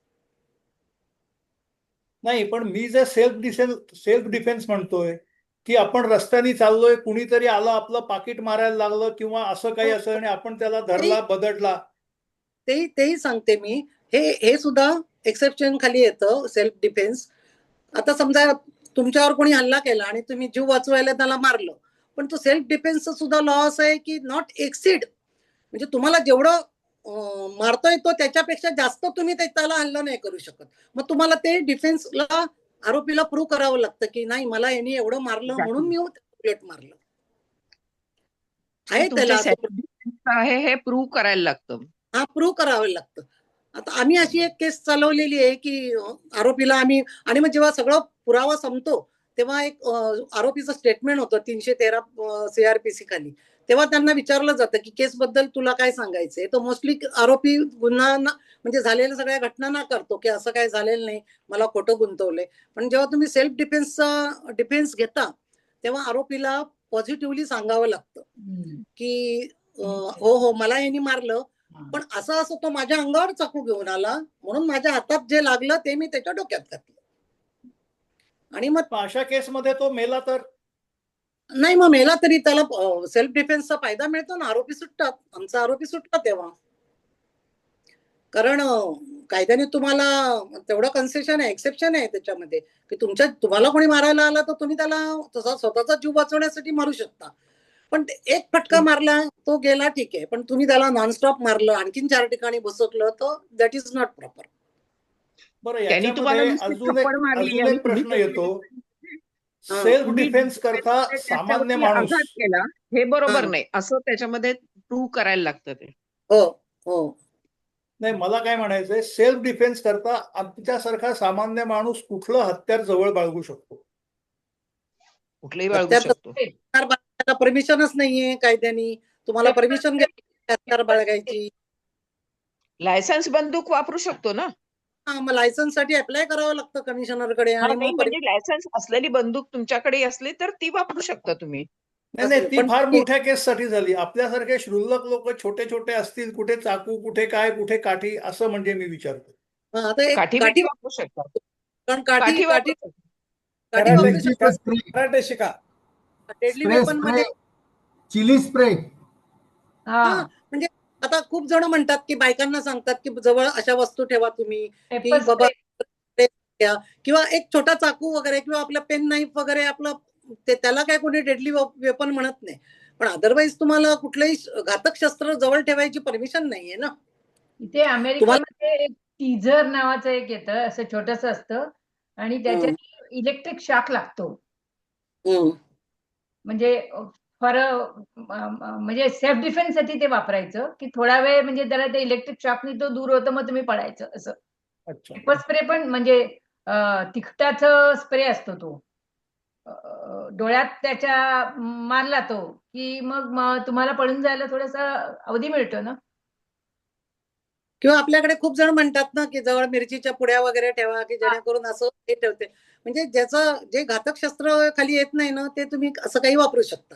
नाही, पण मी जे सेल्फ डिफेन्स म्हणतोय की आपण रस्त्याने चाललोय, कुणीतरी आलं, आपलं पाकिट मारायला लागलं किंवा असं काही असं, आणि आपण त्याला धरला, बदडला, तेही सांगते मी. हे सुद्धा एक्सेप्शन खाली येतं सेल्फ डिफेन्स. आता समजा तुमच्यावर कोणी हल्ला केला आणि तुम्ही जीव वाचवायला त्याला मारलं, पण तो सेल्फ डिफेन्सचा सुद्धा लॉ असं आहे की नॉट एक्सीड, म्हणजे तुम्हाला जेवढं मारतोय तो त्याच्यापेक्षा जास्त तुम्ही त्याला हल्ला नाही करू शकत. मग तुम्हाला ते डिफेन्सला आरोपीला प्रूव्ह करावं लागतं की नाही मला यांनी एवढं मारलं म्हणून मी बुलेट मारलं आहे त्याला आहे हे प्रूव्ह करायला लागतं. हा प्रूव्ह करावं लागतं. आता आम्ही अशी एक केस चालवलेली आहे की आरोपीला आम्ही, आणि मग जेव्हा सगळं पुरावा संपतो तेव्हा एक आरोपीचं स्टेटमेंट होतं 313 CRPC खाली, तेव्हा त्यांना विचारलं जातं की केस बद्दल तुला काय सांगायचंय. तर मोस्टली आरोपी गुन्हा म्हणजे झालेल्या सगळ्या घटना ना करतो की असं काय झालेलं नाही, मला खोटं गुंतवलंय. पण जेव्हा तुम्ही सेल्फ डिफेन्सचा डिफेन्स घेता तेव्हा आरोपीला पॉझिटिव्हली सांगावं लागतं की हो हो मला यांनी मारलं, पण असं असं तो माझ्या अंगावर चाकू घेऊन आला म्हणून माझ्या हातात जे लागलं ते मी त्याच्या डोक्यात घातलं. आणि मग अशा केसमध्ये तो मेला तर नाही, मग मेला तरी त्याला सेल्फ डिफेन्सचा फायदा मिळतो ना, आरोपी सुटतात, आमचा आरोपी सुटला तेव्हा. कारण कायद्याने तुम्हाला तेवढं कन्सेशन आहे, एक्सेप्शन आहे त्याच्यामध्ये की तुम्हाला कोणी मारायला आला तर तुम्ही त्याला तसा स्वतःचा जीव वाचवण्यासाठी मारू शकता. पण एक फटका मारला तो गेला ठीक आहे, पण तुम्ही त्याला नॉनस्टॉप मारलं आणखीन 4 ठिकाणी बसवलं तर दॅट इज नॉट प्रॉपर. बरं, याच्यामध्ये अजून एक प्रश्न येतो. सेल्फ डिफेन्स करता सामान्य माणूस केला हे बरोबर नाही असं त्याच्यामध्ये प्रूव्ह करायला लागतं ते. हो हो. नाही, मला काय म्हणायचंय, सेल्फ डिफेन्स करता आमच्यासारखा सामान्य माणूस कुठलं हत्यार जवळ बाळगू शकतो? कुठलंही बाळगू शकतो. त्याला परमिशनच नाहीये कायद्याने. तुम्हाला परमिशन घ्यायची हत्यार बाळगायची. लायसन्स बंदूक वापरू शकतो ना. मग लायसन्स साठी अप्लाय करावं लागतं कमिशनरकडे. आणि मग म्हणजे लायसन्स असलेली बंदूक तुमच्याकडे असली तर ती वापरू शकता तुम्ही. नाही, ती फार मोठ्या केससाठी झाली. आपल्यासारखे क्षुल्लक लोक छोटे छोटे असतील, कुठे चाकू, कुठे काय, कुठे काठी, असं म्हणजे मी विचारतो. काठी वापरू शकता. पण काठी कराटे शिका. डेडली वेपन मध्ये चिली स्प्रे. म्हणजे आता खूप जण म्हणतात की बायकांना सांगतात की जवळ अशा वस्तू ठेवा तुम्ही की बाबा, किंवा एक छोटा चाकू वगैरे किंवा आपलं पेन नाईफ वगैरे, आपलं त्याला काय कोणी डेडली वेपन म्हणत नाही. पण अदरवाईज तुम्हाला कुठलंही घातक शस्त्र जवळ ठेवायची परमिशन नाहीये ना. इथे अमेरिकेमध्ये एक टीझर नावाचं एक येतं, असं छोटस असतं आणि त्याच्यात इलेक्ट्रिक शॉक लागतो. म्हणजे म्हणजे सेल्फ डिफेन्स साठी ते वापरायचं की थोडा वेळ म्हणजे जरा ते इलेक्ट्रिक शॉकनी तो दूर होतं, मग तुम्ही पडायचं असं. पेपर स्प्रे पण म्हणजे तिखटाचा स्प्रे असतो तो, डोळ्यात त्याच्या मारला तो की मग तुम्हाला पळून जायला थोडासा अवधी मिळतो ना. किंवा आपल्याकडे खूप जण म्हणतात ना की जवळ मिरचीच्या पुड्या वगैरे ठेवा की जेणेकरून असं हे ठेवते. म्हणजे ज्याचं जे घातक शस्त्र खाली येत नाही ना ते तुम्ही असं काही वापरू शकता.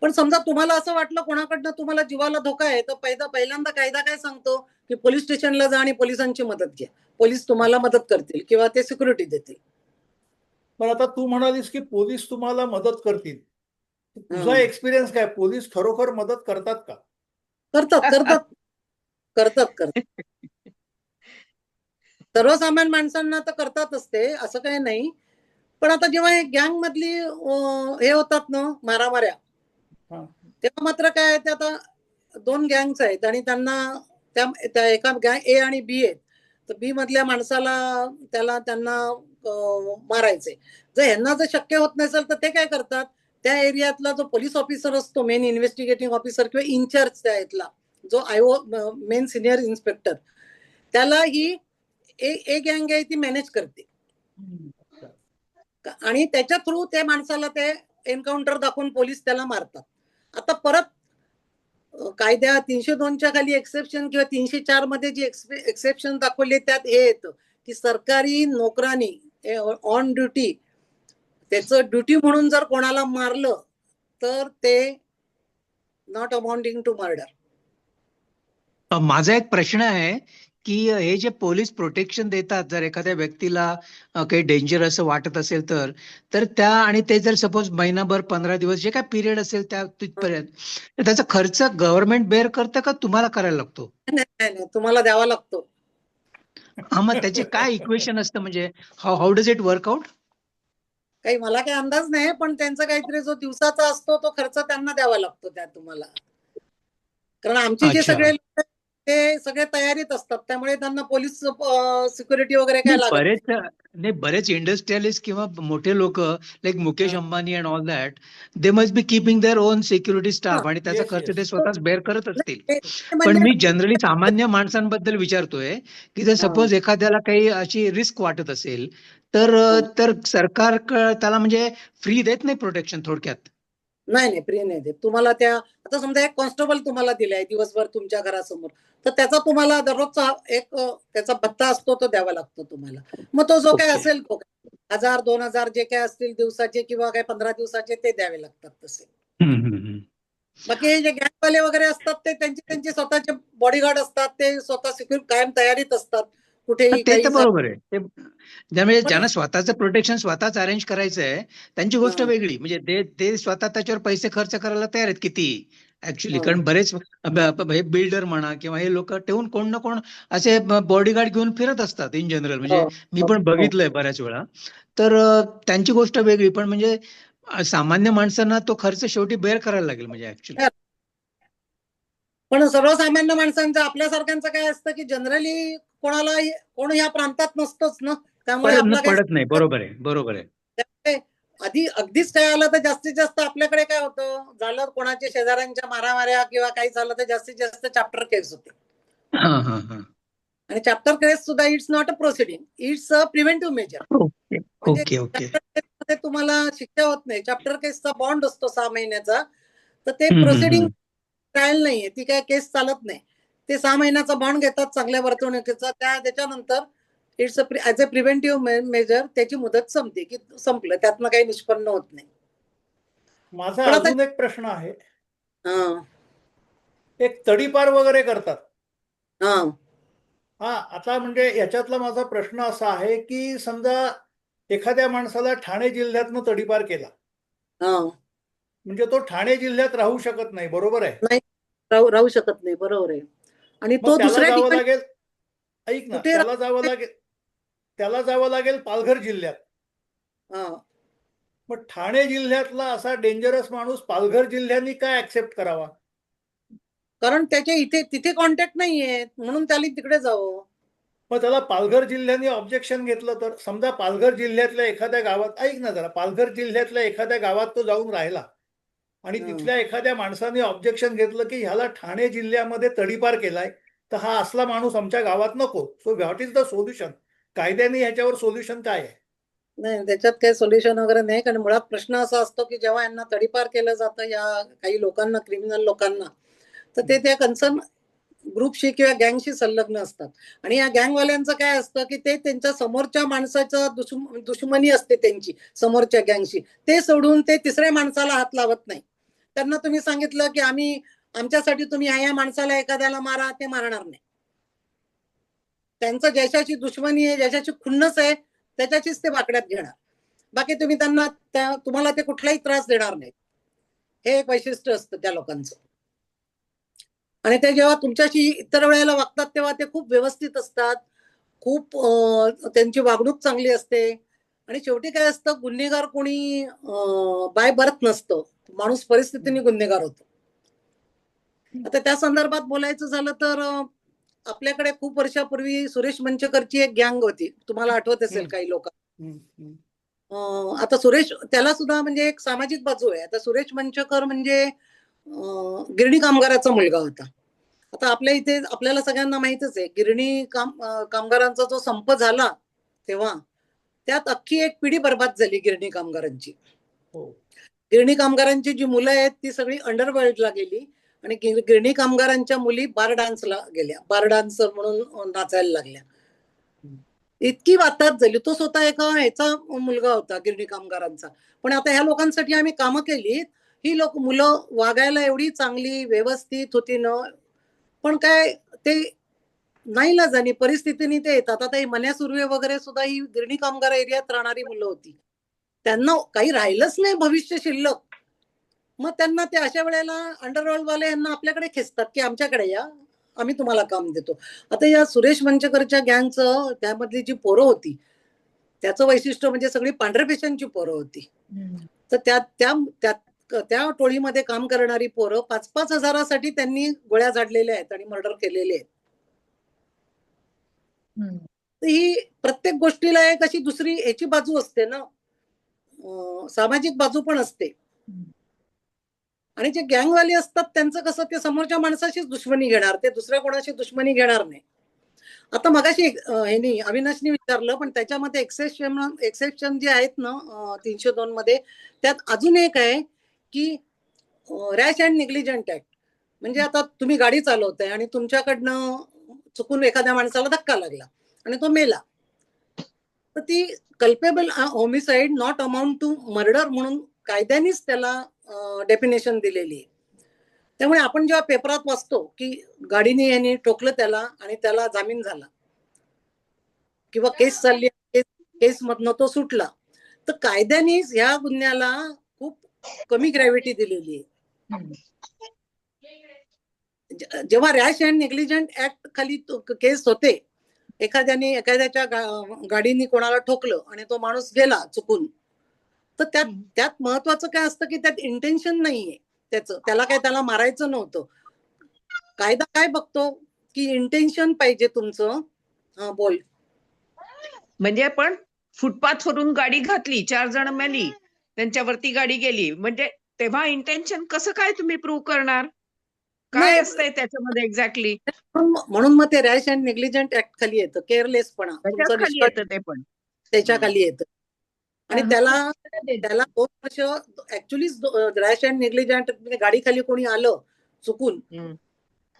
पण समजा तुम्हाला असं वाटलं कोणाकडनं तुम्हाला जीवाला धोका आहे तर पहिल्यांदा कायदा काय सांगतो की पोलीस स्टेशनला जा आणि पोलिसांची मदत घ्या. पोलीस तुम्हाला मदत करतील किंवा ते सिक्युरिटी देतील. पण आता तू म्हणालीस की पोलीस तुम्हाला मदत करतील. तुझा एक्सपिरियन्स काय, पोलीस खरोखर मदत करतात का? करतात. सर्वसामान्य माणसांना तर करतातच ते, असं काही नाही. पण आता जेव्हा हे गँग मधली हे होतात ना मारामाऱ्या, तेव्हा मात्र काय ते आता 2 गँग्स आहेत आणि त्यांना त्या एका गँग ए आणि बी आहेत. तर बी मधल्या माणसाला त्यांना मारायचंय. जर ह्यांना जर शक्य होत नसेल तर ते काय करतात, त्या एरियातला जो पोलीस ऑफिसर असतो, मेन इन्व्हेस्टिगेटिंग ऑफिसर किंवा इन्चार्ज त्या यातला जो मेन सिनियर इन्स्पेक्टर, त्याला ही ए गँग आहे ती मॅनेज करते आणि त्याच्या थ्रू त्या माणसाला ते एन्काउंटर दाखवून पोलीस त्याला मारतात. आता परत कायद्या 302च्या खाली एक्सेप्शन किंवा 304 मध्ये जी एक्सेप्शन दाखवली त्यात हे येतं की सरकारी नोकरांनी ऑन ड्युटी त्याचं ड्युटी म्हणून जर कोणाला मारलं तर ते नॉट अमाउंटिंग टू मर्डर. माझा एक प्रश्न आहे की हे जे पोलीस प्रोटेक्शन देतात, जर एखाद्या व्यक्तीला काही डेंजर असं वाटत असेल तर त्या, आणि ते जर सपोज महिनाभर 15 दिवस जे काय पिरियड असेल त्या तिथपर्यंत, त्याचा खर्च गव्हर्नमेंट बेअर करतं का तुम्हाला करायला लागतो? नाही, तुम्हाला द्यावा लागतो. मग त्याचे काय इक्वेशन असतं, म्हणजे how does it work out? काही मला काही अंदाज नाही, पण त्यांचा काहीतरी जो दिवसाचा असतो तो खर्च त्यांना द्यावा लागतो त्या तुम्हाला. कारण आमचे जे अच्छा. सगळे लोक ते सगळे तयारीत असतात, त्यामुळे त्यांना पोलीस सिक्युरिटी वगैरे काय लागत नाही. बरेच इंडस्ट्रियलिस्ट किंवा मोठे लोक लाईक मुकेश हा. Ambani and all that, they must be keeping their own security staff आणि त्याचा येस खर्च ते येस स्वतःच बेअर करत असतील. ते पण म्हणजे मी जनरली सामान्य माणसांबद्दल विचारतोय की जर हा. सपोज एखाद्याला काही अशी रिस्क वाटत असेल तर हा. तर सरकार त्याला म्हणजे फ्री देत नाही प्रोटेक्शन थोडक्यात. नाही फ्री नाही देत तुम्हाला. त्या आता समजा एक कॉन्स्टेबल तुम्हाला दिलाय दिवसभर तुमच्या घरासमोर, तर त्याचा तुम्हाला दररोजचा एक त्याचा भत्ता असतो तो द्यावा लागतो तुम्हाला. मग तो जो काय ओके. असेल तो 1000-2000 जे काय असतील दिवसाचे किंवा काय 15 दिवसाचे ते द्यावे लागतात तसे. बाकी हे जे गँगवाले वगैरे असतात ते त्यांचे स्वतःचे बॉडीगार्ड असतात, ते स्वतः सिक्युर कायम तयारीत असतात कुठेही ते तर काही बरोबर आहे. त्यामुळे पण ज्यांना स्वतःचं प्रोटेक्शन स्वतःच अरेंज करायचं आहे त्यांची गोष्ट हा. वेगळी. म्हणजे ते स्वतः त्याच्यावर पैसे खर्च करायला तयार आहेत किती ऍक्च्युली. हा. कारण बरेच बिल्डर म्हणा किंवा हे लोक ठेवून कोण ना कोण असे बॉडीगार्ड घेऊन फिरत असतात इन जनरल. म्हणजे हो. मी पण बघितलंय बऱ्याच वेळा. तर त्यांची गोष्ट वेगळी. पण म्हणजे सामान्य माणसांना तो खर्च शेवटी बेअर करायला लागेल म्हणजे ऍक्च्युली. पण सर्वसामान्य माणसांचं आपल्यासारख्यांचं काय असतं की जनरली कोण या प्रांतात नसतोच ना, त्यामुळे आपला काय पडत नाही. बरोबर आहे. त्यामुळे अगदीच काय आलं तर जास्तीत जास्त आपल्याकडे काय होतं, झालं कोणाच्या शेजाऱ्यांच्या मारामाऱ्या किंवा काही झालं तर जास्तीत जास्त चॅप्टर केस होते. हा. आणि चॅप्टर केस सुद्धा it's not a proceeding, it's a preventive measure. म्हणजे ओके. चॅप्टर केसमध्ये तुम्हाला शिक्षा होत नाही. चॅप्टर केसचा बॉन्ड असतो 6 महिन्याचा, तर ते प्रोसिडिंग ट्रायल नाहीये, ती काय केस चालत नाही. ते 6 महिन्याचा बॉन्ड घेतात चांगल्या वर्तवणुकीचा. त्याच्यानंतर it's as a preventive measure त्याची मुदत संपते की संपलं, त्यातनं काही निष्पन्न होत नाही. माझा पण आता अजून एक प्रश्न आहे. हा एक तडीपार वगैरे करतात. हा हा, आता म्हणजे याच्यातला माझा प्रश्न असा आहे की समजा एखाद्या माणसाला ठाणे जिल्ह्यातनं तडीपार केला, हा म्हणजे तो ठाणे जिल्ह्यात राहू शकत नाही, बरोबर आहे? नाही, राहू शकत नाही, बरोबर आहे. आणि मग तो त्याला दुसऱ्या जावं ठिकाणी लागेल, ऐक ना, कुठे त्याला जावं लागेल पालघर जिल्ह्यात. हा मग ठाणे जिल्ह्यातला असा डेंजरस माणूस पालघर जिल्ह्यानी काय ऍक्सेप्ट करावा? कारण त्याच्या तिथे कॉन्टॅक्ट नाहीये, म्हणून त्याला तिकडे जावं. मग त्याला पालघर जिल्ह्याने ऑब्जेक्शन घेतलं तर, समजा पालघर जिल्ह्यातल्या एखाद्या गावात, ऐक ना जरा, पालघर जिल्ह्यातल्या एखाद्या गावात तो जाऊन राहिला आणि तिथल्या एखाद्या माणसाने ऑब्जेक्शन घेतलं की ह्याला ठाणे जिल्ह्यामध्ये तडीपार केलाय, तर हा असला माणूस आमच्या गावात नको. So what is the solution? कायद्याने ह्याच्यावर सोल्युशन काय आहे? नाही, त्याच्यात काही सोल्युशन वगैरे नाही. कारण मुळात प्रश्न असा असतो की जेव्हा यांना तडीपार केलं जातं या काही लोकांना, क्रिमिनल लोकांना, तर ते त्या कन्सर्न ग्रुपशी किंवा गँगशी संलग्न असतात. आणि या गँगवाल्यांचं काय असतं की ते त्यांच्या समोरच्या माणसाचं दुश्मनी असते त्यांची समोरच्या गँगशी, ते सोडून ते तिसऱ्या माणसाला हात लावत नाही. त्यांना तुम्ही सांगितलं की आमच्यासाठी तुम्ही ह्या माणसाला एखाद्याला मारा, ते मारणार नाही. त्यांचं ज्याच्याशी दुश्मनी आहे, ज्याच्याशी खुन्नस आहे, त्याच्याशीच ते वाकड्यात घेणार. बाकी तुम्हाला ते कुठलाही त्रास देणार नाही. हे एक वैशिष्ट्य असतं त्या लोकांचं. आणि ते जेव्हा तुमच्याशी इतर वेळेला वागतात तेव्हा ते खूप व्यवस्थित असतात, खूप त्यांची वागणूक चांगली असते. आणि शेवटी काय असतं, गुन्हेगार कोणी बाय बर्थ नसतं, माणूस परिस्थितीने गुन्हेगार होतो. आता त्या संदर्भात बोलायचं झालं तर आपल्याकडे खूप वर्षापूर्वी सुरेश मंचकरची एक गँग होती, तुम्हाला आठवत असेल काही लोक. आता त्याला सुद्धा म्हणजे एक सामाजिक बाजू आहे. आता सुरेश मंचकर म्हणजे गिरणी कामगाराचा मुलगा होता. आता आपल्या इथे आपल्याला सगळ्यांना माहितच आहे, गिरणी कामगारांचा जो संप झाला तेव्हा त्यात अख्खी एक पिढी बर्बाद झाली गिरणी कामगारांची. गिरणी कामगारांची जी मुलं आहेत ती सगळी अंडरवर्ल्डला गेली आणि गिरणी कामगारांच्या मुली बार डान्सला गेल्या, बार डान्सर म्हणून नाचायला लागल्या. इतकी वाताहत झाली. तो स्वतः एका ह्याचा मुलगा होता गिरणी कामगारांचा. पण आता ह्या लोकांसाठी आम्ही कामं केली, ही मुलं वागायला एवढी चांगली व्यवस्थित होती ना, पण काय ते नाईलाजानी परिस्थितीने ते येतात. आता ही मन्या सुर्वे वगैरे सुद्धा ही गिरणी कामगार एरियात राहणारी मुलं होती, त्यांना काही राहिलंच नाही भविष्य शिल्लक. मग त्यांना ते अशा वेळेला अंडरवर्ल्डवाले यांना आपल्याकडे खेचतात की आमच्याकडे या, आम्ही तुम्हाला काम देतो. आता या सुरेश मंचकरच्या गँगचं त्यामधली जी पोरं होती त्याचं वैशिष्ट्य म्हणजे सगळी पांढऱ्या पेशांची पोरं होती. तर त्या टोळीमध्ये काम करणारी पोरं 5-5 हजारासाठी त्यांनी गोळ्या झाडलेल्या आहेत आणि मर्डर केलेले आहेत. तर ही प्रत्येक गोष्टीला एक अशी दुसरी याची बाजू असते ना, सामाजिक बाजू पण असते. आणि जे गँगवाले असतात त्यांचं कसं, ते समोरच्या माणसाशीच दुश्मनी घेणार, ते दुसऱ्या कोणाशी दुश्मनी घेणार नाही. आता मगाशी ह्यांनी अविनाशनी विचारलं, पण त्याच्यामध्ये एक्सेप्शन जे आहेत ना 302 मध्ये, त्यात अजून एक आहे की रॅश अँड निग्लिजंट ऍक्ट. म्हणजे आता तुम्ही गाडी चालवताय आणि तुमच्याकडनं चुकून एखाद्या माणसाला धक्का लागला आणि तो मेला, तर ती culpable homicide not amount to murder म्हणून कायद्यानेच त्याला डेफिनेशन दिलेली आहे. त्यामुळे आपण जेव्हा पेपरात वाचतो की गाडीने यांनी ठोकलं त्याला आणि त्याला जामीन झाला किंवा केस चालली, केस मधनं तो सुटला, तर कायद्यानेच ह्या गुन्ह्याला खूप कमी ग्रॅव्हिटी दिलेली आहे. जेव्हा रॅश अँड नेग्लिजंट ऍक्ट खाली केस होते, एखाद्याच्या गाडीने कोणाला ठोकलं आणि तो माणूस गेला चुकून, तर त्यात महत्वाचं काय असतं की त्यात इंटेन्शन नाहीये त्याला त्याला मारायचं नव्हतं. कायदा काय बघतो की इंटेन्शन पाहिजे तुमचं. बोल. म्हणजे पण फुटपाथवरून गाडी घातली, 4 जण मेली, त्यांच्यावरती गाडी गेली, म्हणजे तेव्हा इंटेन्शन कसं काय तुम्ही प्रूव्ह करणार? काय असतंय त्याच्यामध्ये एक्झॅक्टली? म्हणून मग ते रॅश अँड नेग्लिजंट ऍक्ट खाली येतं. केअरलेसपणा खाली येतं ते पण त्याच्या खाली येतं. आणि त्याला 2 वर्ष ऍक्च्युली रॅश अँड नेग्लिजंट गाडी खाली कोणी आलं चुकून,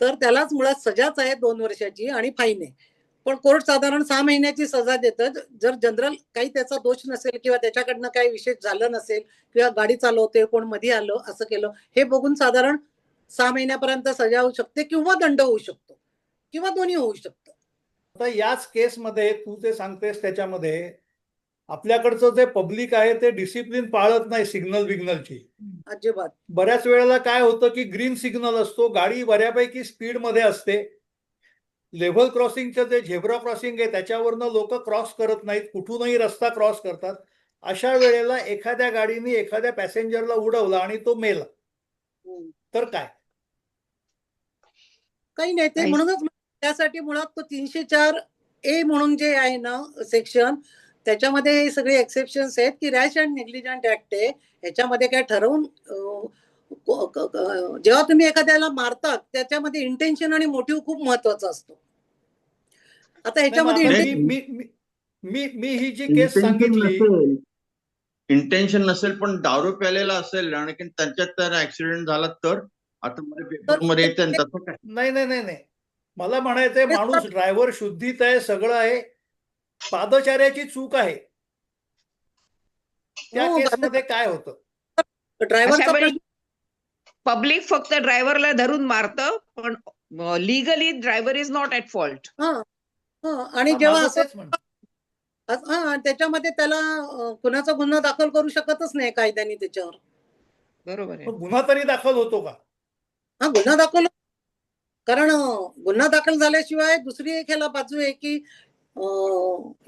तर त्यालाच मुळात सजाच आहे 2 वर्षाची आणि फाईन आहे. पण कोर्ट साधारण 6 महिन्याची सजा देतं. जर जनरल काही त्याचा दोष नसेल किंवा त्याच्याकडनं काही विशेष झालं नसेल किंवा गाडी चालवते कोण मध्ये आलं असं केलं, हे बघून साधारण 6 महिन्यापर्यंत सजा होऊ शकते किंवा दंड होऊ शकतो किंवा दोन्ही होऊ शकतं. आता याच केसमध्ये तू जे सांगतेस त्याच्यामध्ये आपल्याकडचं जे पब्लिक आहे ते डिसिप्लिन पाळत नाही सिग्नल विग्नलची अजिबात. बऱ्याच वेळेला काय होतं की ग्रीन सिग्नल असतो, गाडी बऱ्यापैकी स्पीड मध्ये असते, लेव्हल क्रॉसिंगचं जे झेब्रा क्रॉसिंग आहे त्याच्यावरनं लोक क्रॉस करत नाहीत, कुठूनही रस्ता क्रॉस करतात. अशा वेळेला एखाद्या गाडीने एखाद्या पॅसेंजरला उडवला आणि तो मेला तर काय? काही नाही. ते म्हणूनच त्यासाठी मुळात तो 304A म्हणून जे आहे ना सेक्शन, त्याच्यामध्ये हे सगळे एक्सेप्शन्स आहेत की रॅश अँड नेग्लिजंट ऍक्ट आहे. ह्याच्यामध्ये काय ठरवून जेव्हा तुम्ही एखाद्याला मारतात त्याच्यामध्ये इंटेन्शन आणि मोटिव्ह खूप महत्वाचा असतो. आता ह्याच्यामध्ये मी ही जी केस सांगितली, इंटेन्शन नसेल पण दारू प्यालेला असेल आणि त्यांच्यात तर ऍक्सिडेंट झाला तर आता पेपरमध्ये येते तसं काय? नाही, मला म्हणायचंय माणूस ड्रायव्हर शुद्धीत आहे, सगळं आहे, पादचाऱ्याची चूक आहे. त्या केसमध्ये काय होतं? ड्रायव्हर पब्लिक फक्त ड्रायव्हरला धरून मारतं, पण legally driver is not at fault. आणि जेव्हा असं त्याच्यामध्ये त्याला कुणाचा गुन्हा दाखल करू शकतच नाही कायद्याने त्याच्यावर. बरोबर आहे. गुन्हा तरी दाखल होतो का? गुन्हा दाखल, कारण गुन्हा दाखल झाल्याशिवाय दुसरी एक ह्याला बाजू आहे की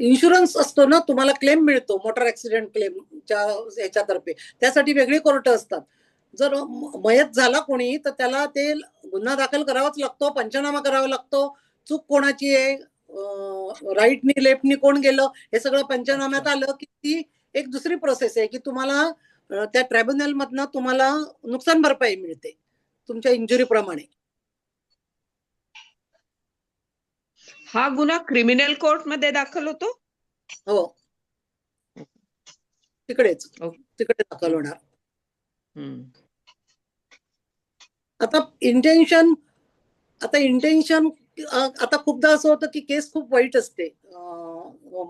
इन्शुरन्स असतो ना, तुम्हाला क्लेम मिळतो मोटर ऍक्सिडेंट क्लेमच्या ह्याच्यातर्फे, त्यासाठी वेगळी कोर्ट असतात. जर मयत झाला कोणी तर त्याला ते गुन्हा दाखल करावाच लागतो, पंचनामा करावा लागतो, चूक कोणाची आहे, राईटनी लेफ्टनी कोण गेलं हे सगळं पंचनाम्यात आलं की ती एक दुसरी प्रोसेस आहे की तुम्हाला त्या ट्रायब्युनल मधनं तुम्हाला नुकसान भरपाई मिळते तुमच्या इंजुरी प्रमाणे. हा गुन्हा क्रिमिनल कोर्ट मध्ये दाखल होतो? हो, तिकडे दाखल होणार. आता इंटेन्शन आता खूपदा असं होतं की केस खूप वाईट असते,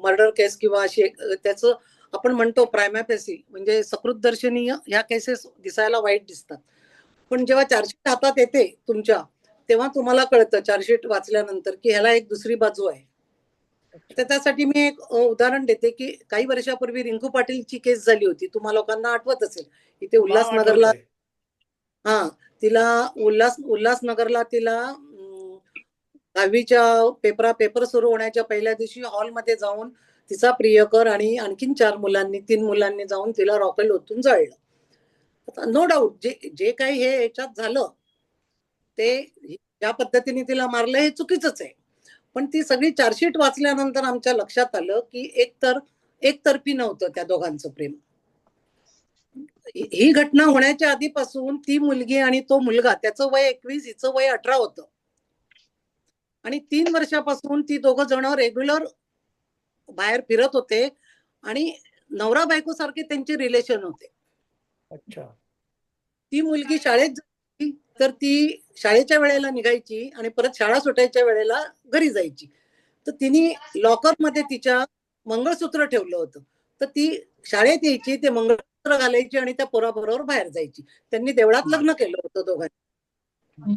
मर्डर केस किंवा अशी त्याचं आपण म्हणतो प्रायमॅफेसी म्हणजे सकृतदर्शनीय ह्या केसेस दिसायला वाईट दिसतात. पण जेव्हा चार्जशीट हातात येते तुमच्या, तेव्हा तुम्हाला कळतं चार्जशीट वाचल्यानंतर की ह्याला एक दुसरी बाजू आहे. तर त्यासाठी मी एक उदाहरण देते की काही वर्षापूर्वी रिंकू पाटीलची केस झाली होती, तुम्हा लोकांना आठवत असेल. इथे उल्हासनगरला उल्हासनगरला तिला 10वीच्या पेपर सुरू होण्याच्या पहिल्या दिवशी हॉलमध्ये जाऊन तिचा प्रियकर आणि आणखीन 3 मुलांनी जाऊन तिला रॉकेल ओतून जाळलं. नो डाऊट जे काही हे याच्यात झालं ते ज्या पद्धतीने तिला मारलं हे चुकीचंच आहे. पण ती सगळी चार्जशीट वाचल्यानंतर आमच्या लक्षात आलं की एकतर्फी नव्हतं त्या दोघांचं प्रेम. ही घटना होण्याच्या आधीपासून ती मुलगी आणि तो मुलगा, त्याचं वय 21, हिचं वय 18 होतं. आणि 3 वर्षापासून ती दोघं जण रेग्युलर बाहेर फिरत होते आणि नवरा बायको सारखे त्यांचे रिलेशन होते. अच्छा. ती मुलगी शाळेत जायची तर ती शाळेच्या वेळेला निघायची आणि परत शाळा सुटायच्या वेळेला घरी जायची. तर तिने लॉकरमध्ये तिच्या मंगळसूत्र ठेवलं होतं. तर ती शाळेत यायची, ते मंगळसूत्र घालायची आणि त्या पोराबरोबर बाहेर जायची. त्यांनी देवळात लग्न केलं होतं दोघांनी.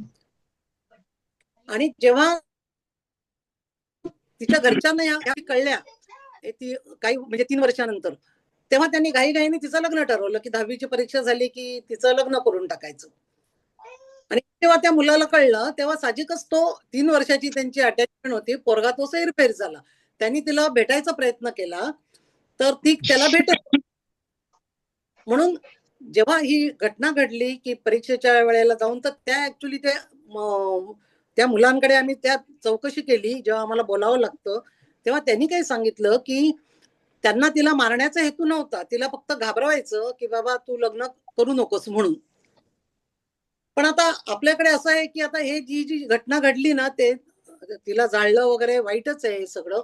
आणि जेव्हा तिच्या घरच्यांना या कळल्या ती काही म्हणजे 3 वर्षानंतर, तेव्हा त्यांनी घाईघाईने तिचं लग्न ठरवलं की 10वीची परीक्षा झाली की तिचं लग्न करून टाकायचं. आणि तेव्हा त्या मुलाला कळलं तेव्हा साहजिकच तो 3 वर्षाची त्यांची अटॅचमेंट होती. पोरगा तो सैरफैर झाला. त्यांनी तिला भेटायचा प्रयत्न केला तर ती त्याला भेटत. म्हणून जेव्हा ही घटना घडली की परीक्षेच्या वेळेला जाऊन, तर त्या ऍक्च्युली त्या मुलांकडे आम्ही त्या चौकशी केली. जेव्हा आम्हाला बोलावं लागतं तेव्हा त्यांनी काय सांगितलं की त्यांना तिला मारण्याचा हेतू नव्हता, तिला फक्त घाबरवायचं की बाबा तू लग्न करू नकोस म्हणून. पण आता आपल्याकडे असं आहे की आता हे जी घटना घडली ना, ते तिला जाळलं वगैरे वाईटच आहे हे सगळं.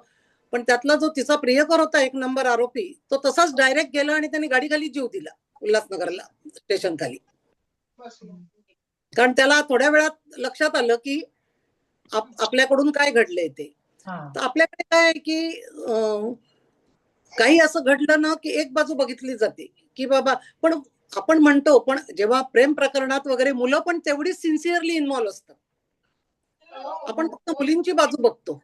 पण त्यातला जो तिचा प्रियकर होता 1 नंबर आरोपी, तो तसाच डायरेक्ट गेला आणि त्यांनी गाडीखाली जीव दिला उल्हासनगरला स्टेशन खाली. कारण त्याला थोड्या वेळात लक्षात आलं की आपल्याकडून काय घडलंय ते. तर आपल्याकडे काय आहे की काही असं घडलं ना की एक बाजू बघितली जाते की बाबा, पण आपण म्हणतो, पण जेव्हा प्रेम प्रकरणात वगैरे मुलं पण तेवढीच सिन्सिअरली इन्व्हॉल्व्ह असतात. आपण फक्त मुलींची बाजू बघतो.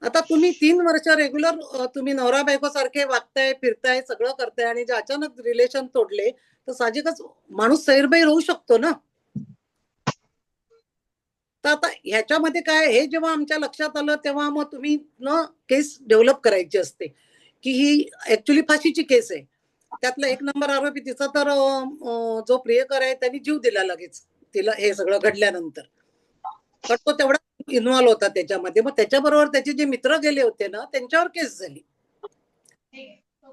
आता तुम्ही 3 वर्ष रेग्युलर तुम्ही नवरा बायको सारखे वागताय, फिरताय, सगळं करताय आणि जे अचानक रिलेशन तोडले तर साहजिकच माणूस सैरभैर होऊ शकतो ना. तर आता ह्याच्यामध्ये काय, हे जेव्हा आमच्या लक्षात आलं तेव्हा मग तुम्ही केस डेव्हलप करायची असते की ही ऍक्च्युली फाशीची केस आहे. त्यातला 1 नंबर आरोपी तिचा तर जो प्रियकर आहे त्यांनी जीव दिला लगेच तिला हे सगळं घडल्यानंतर. पण तो तेवढा इन्व्हॉल्व्ह होता त्याच्यामध्ये. मग त्याच्याबरोबर त्याचे जे मित्र गेले होते ना त्यांच्यावर केस झाली.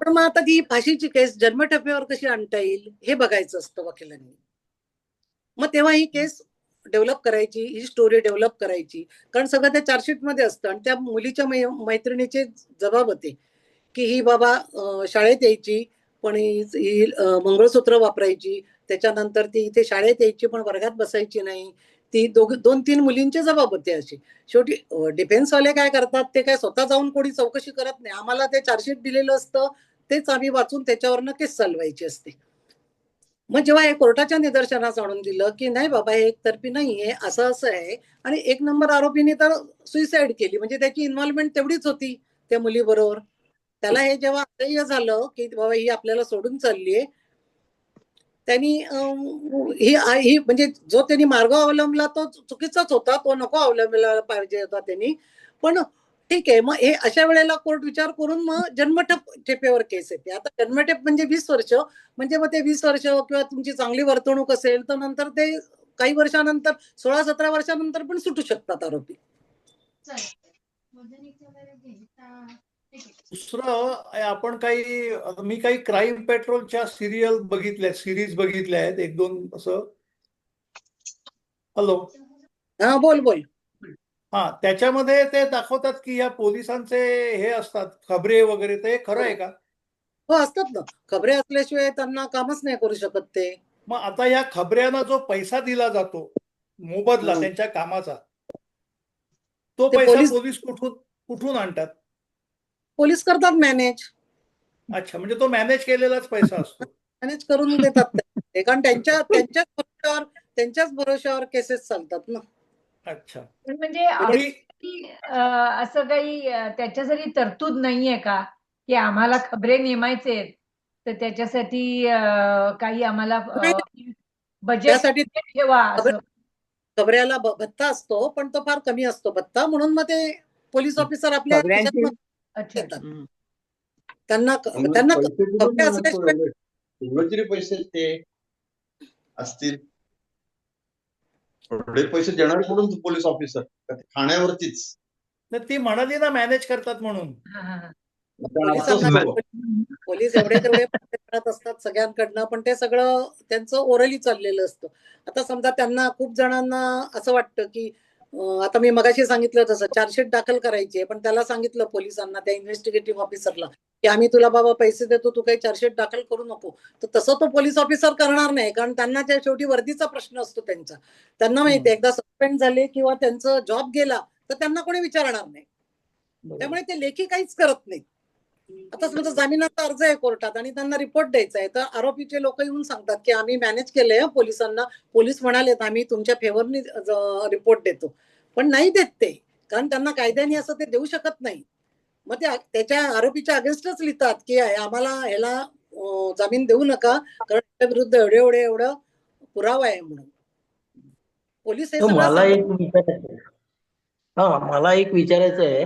पण मग आता ती फाशीची केस जन्मठेपेवर कशी आणता येईल हे बघायचं असतं वकिलांनी. मग तेव्हा ही केस डेव्हलप करायची, ही स्टोरी डेव्हलप करायची. कारण सगळं त्या चार्जशीट मध्ये असतं. आणि त्या मुलीच्या मैत्रिणीचे जबाब होते की ही बाबा शाळेत यायची पण ही मंगळसूत्र वापरायची, त्याच्यानंतर ती इथे शाळेत यायची पण वर्गात बसायची नाही. ती 2-3 मुलींचे जबाब होते असे. शेवटी डिफेन्सवाले काय करतात, ते काय स्वतः जाऊन कोणी चौकशी करत नाही. आम्हाला ते चार्जशीट दिलेलं असतं तेच आम्ही वाचून त्याच्यावरनं केस चालवायची असते. मग जेव्हा हे कोर्टाच्या निदर्शनास आणून दिलं की नाही बाबा हे एकतर्फी नाहीये, असं आहे. आणि 1 नंबर आरोपीने तर सुसाईड केली, म्हणजे त्याची इन्व्हॉल्वमेंट तेवढीच होती त्या मुलीबरोबर. त्याला हे जेव्हा असह्य झालं की बाबा ही आपल्याला सोडून चाललीये, त्यांनी ही म्हणजे जो त्यांनी मार्ग अवलंबला तो चुकीचाच होता, तो नको अवलंबला पाहिजे होता त्यांनी. पण ठीक आहे, मग हे अशा वेळेला कोर्ट विचार करून मग जन्मठेपेवर केस येते. आता जन्मठेप म्हणजे 20 वर्ष, म्हणजे मग ते 20 वर्ष किंवा तुमची चांगली वर्तणूक असेल तर नंतर ते काही वर्षानंतर 16-17 वर्षानंतर पण सुटू शकतात आरोपी. दुसरं आपण मी काही क्राईम पेट्रोलच्या सिरीज बघितल्या आहेत 1-2 असं. हॅलो. हा बोल. हा, त्याच्यामध्ये ते दाखवतात की या पोलिसांचे हे असतात खबरे वगैरे, ते खरं आहे का? हो असतात ना, खबरे असल्याशिवाय त्यांना कामच नाही करू शकत ते. मग आता या खबऱ्यांना जो पैसा दिला जातो मोबदला त्यांच्या कामाचा, तो पैसा पोलीस कुठून आणतात? पोलीस करतात मॅनेज. अच्छा, म्हणजे तो मॅनेज केलेलाच पैसा असतो. मॅनेज करून देतात कारण त्यांच्याच भरोश्यावर केसेस चालतात ना. अच्छा. म्हणजे असं काही त्याच्यासाठी तरतूद नाहीये का की आम्हाला खबरे नेमायचे तर त्याच्यासाठी काही आम्हाला बजेट ठेवा असं? खबऱ्याला भत्ता असतो पण तो फार कमी असतो भत्ता, म्हणून मग ते पोलीस ऑफिसर आपल्या अच्छा. त्यांना पैसे कुठून धमक्या असल्याशिवाय एवढे तरी पैसे ते असतील, एवढे पैसे देणार कुठून पोलीस ऑफिसर? खाण्यावरतीच ती म्हणाली ना मॅनेज करतात म्हणून. पोलीस एवढे तेवढे करत असतात सगळ्यांकडनं, पण ते सगळं त्यांचं ओरली चाललेलं असतं. आता समजा त्यांना खूप जणांना असं वाटतं की आता मी मगाशी सांगितलं तसं चार्जशीट दाखल करायची आहे, पण त्याला सांगितलं पोलिसांना, त्या इन्व्हेस्टिगेटिव्ह ऑफिसरला, की आम्ही तुला बाबा पैसे देतो, तू काही चार्जशीट दाखल करू नको. तर तसं तो पोलीस ऑफिसर करणार नाही, कारण त्यांना त्या शेवटी वर्दीचा प्रश्न असतो त्यांचा. त्यांना माहिती आहे एकदा सस्पेंड झाले किंवा त्यांचं जॉब गेला तर त्यांना कोणी विचारणार नाही. त्यामुळे ते लेखी काहीच करत नाहीत. आता समजा जामिनाचा अर्ज आहे कोर्टात आणि त्यांना रिपोर्ट द्यायचा आहे, तर आरोपीचे लोक येऊन सांगतात की आम्ही मॅनेज केलंय पोलिसांना, पोलीस म्हणालेत आम्ही तुमच्या फेवरनी रिपोर्ट देतो, पण नाही देत ते, कारण त्यांना कायद्याने असं ते देऊ शकत नाही. मग ते त्याच्या आरोपीच्या अगेन्स्टच लिहितात की आम्हाला ह्याला जामीन देऊ नका, कारण त्या विरुद्ध एवढं पुरावा आहे म्हणून. पोलीस हे मला एक विचारायचं आहे.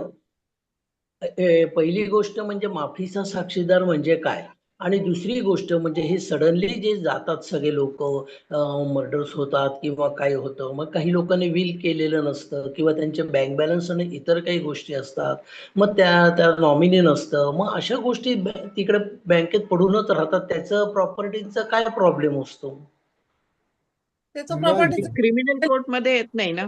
पहिली गोष्ट म्हणजे माफीचा साक्षीदार म्हणजे काय, आणि दुसरी गोष्ट म्हणजे हे सडनली जे जातात सगळे लोक, मर्डर्स होतात किंवा काय होतं, मग काही लोकांनी विल केलेलं नसतं किंवा त्यांचे बँक बॅलन्स आणि इतर काही गोष्टी असतात, मग त्या नॉमिनी नसतं, मग अशा गोष्टी तिकडे बँकेत पडूनच राहतात. त्याचं प्रॉपर्टीचा काय प्रॉब्लेम असतो? त्याचं प्रॉपर्टी क्रिमिनल कोर्ट मध्ये येत नाही ना.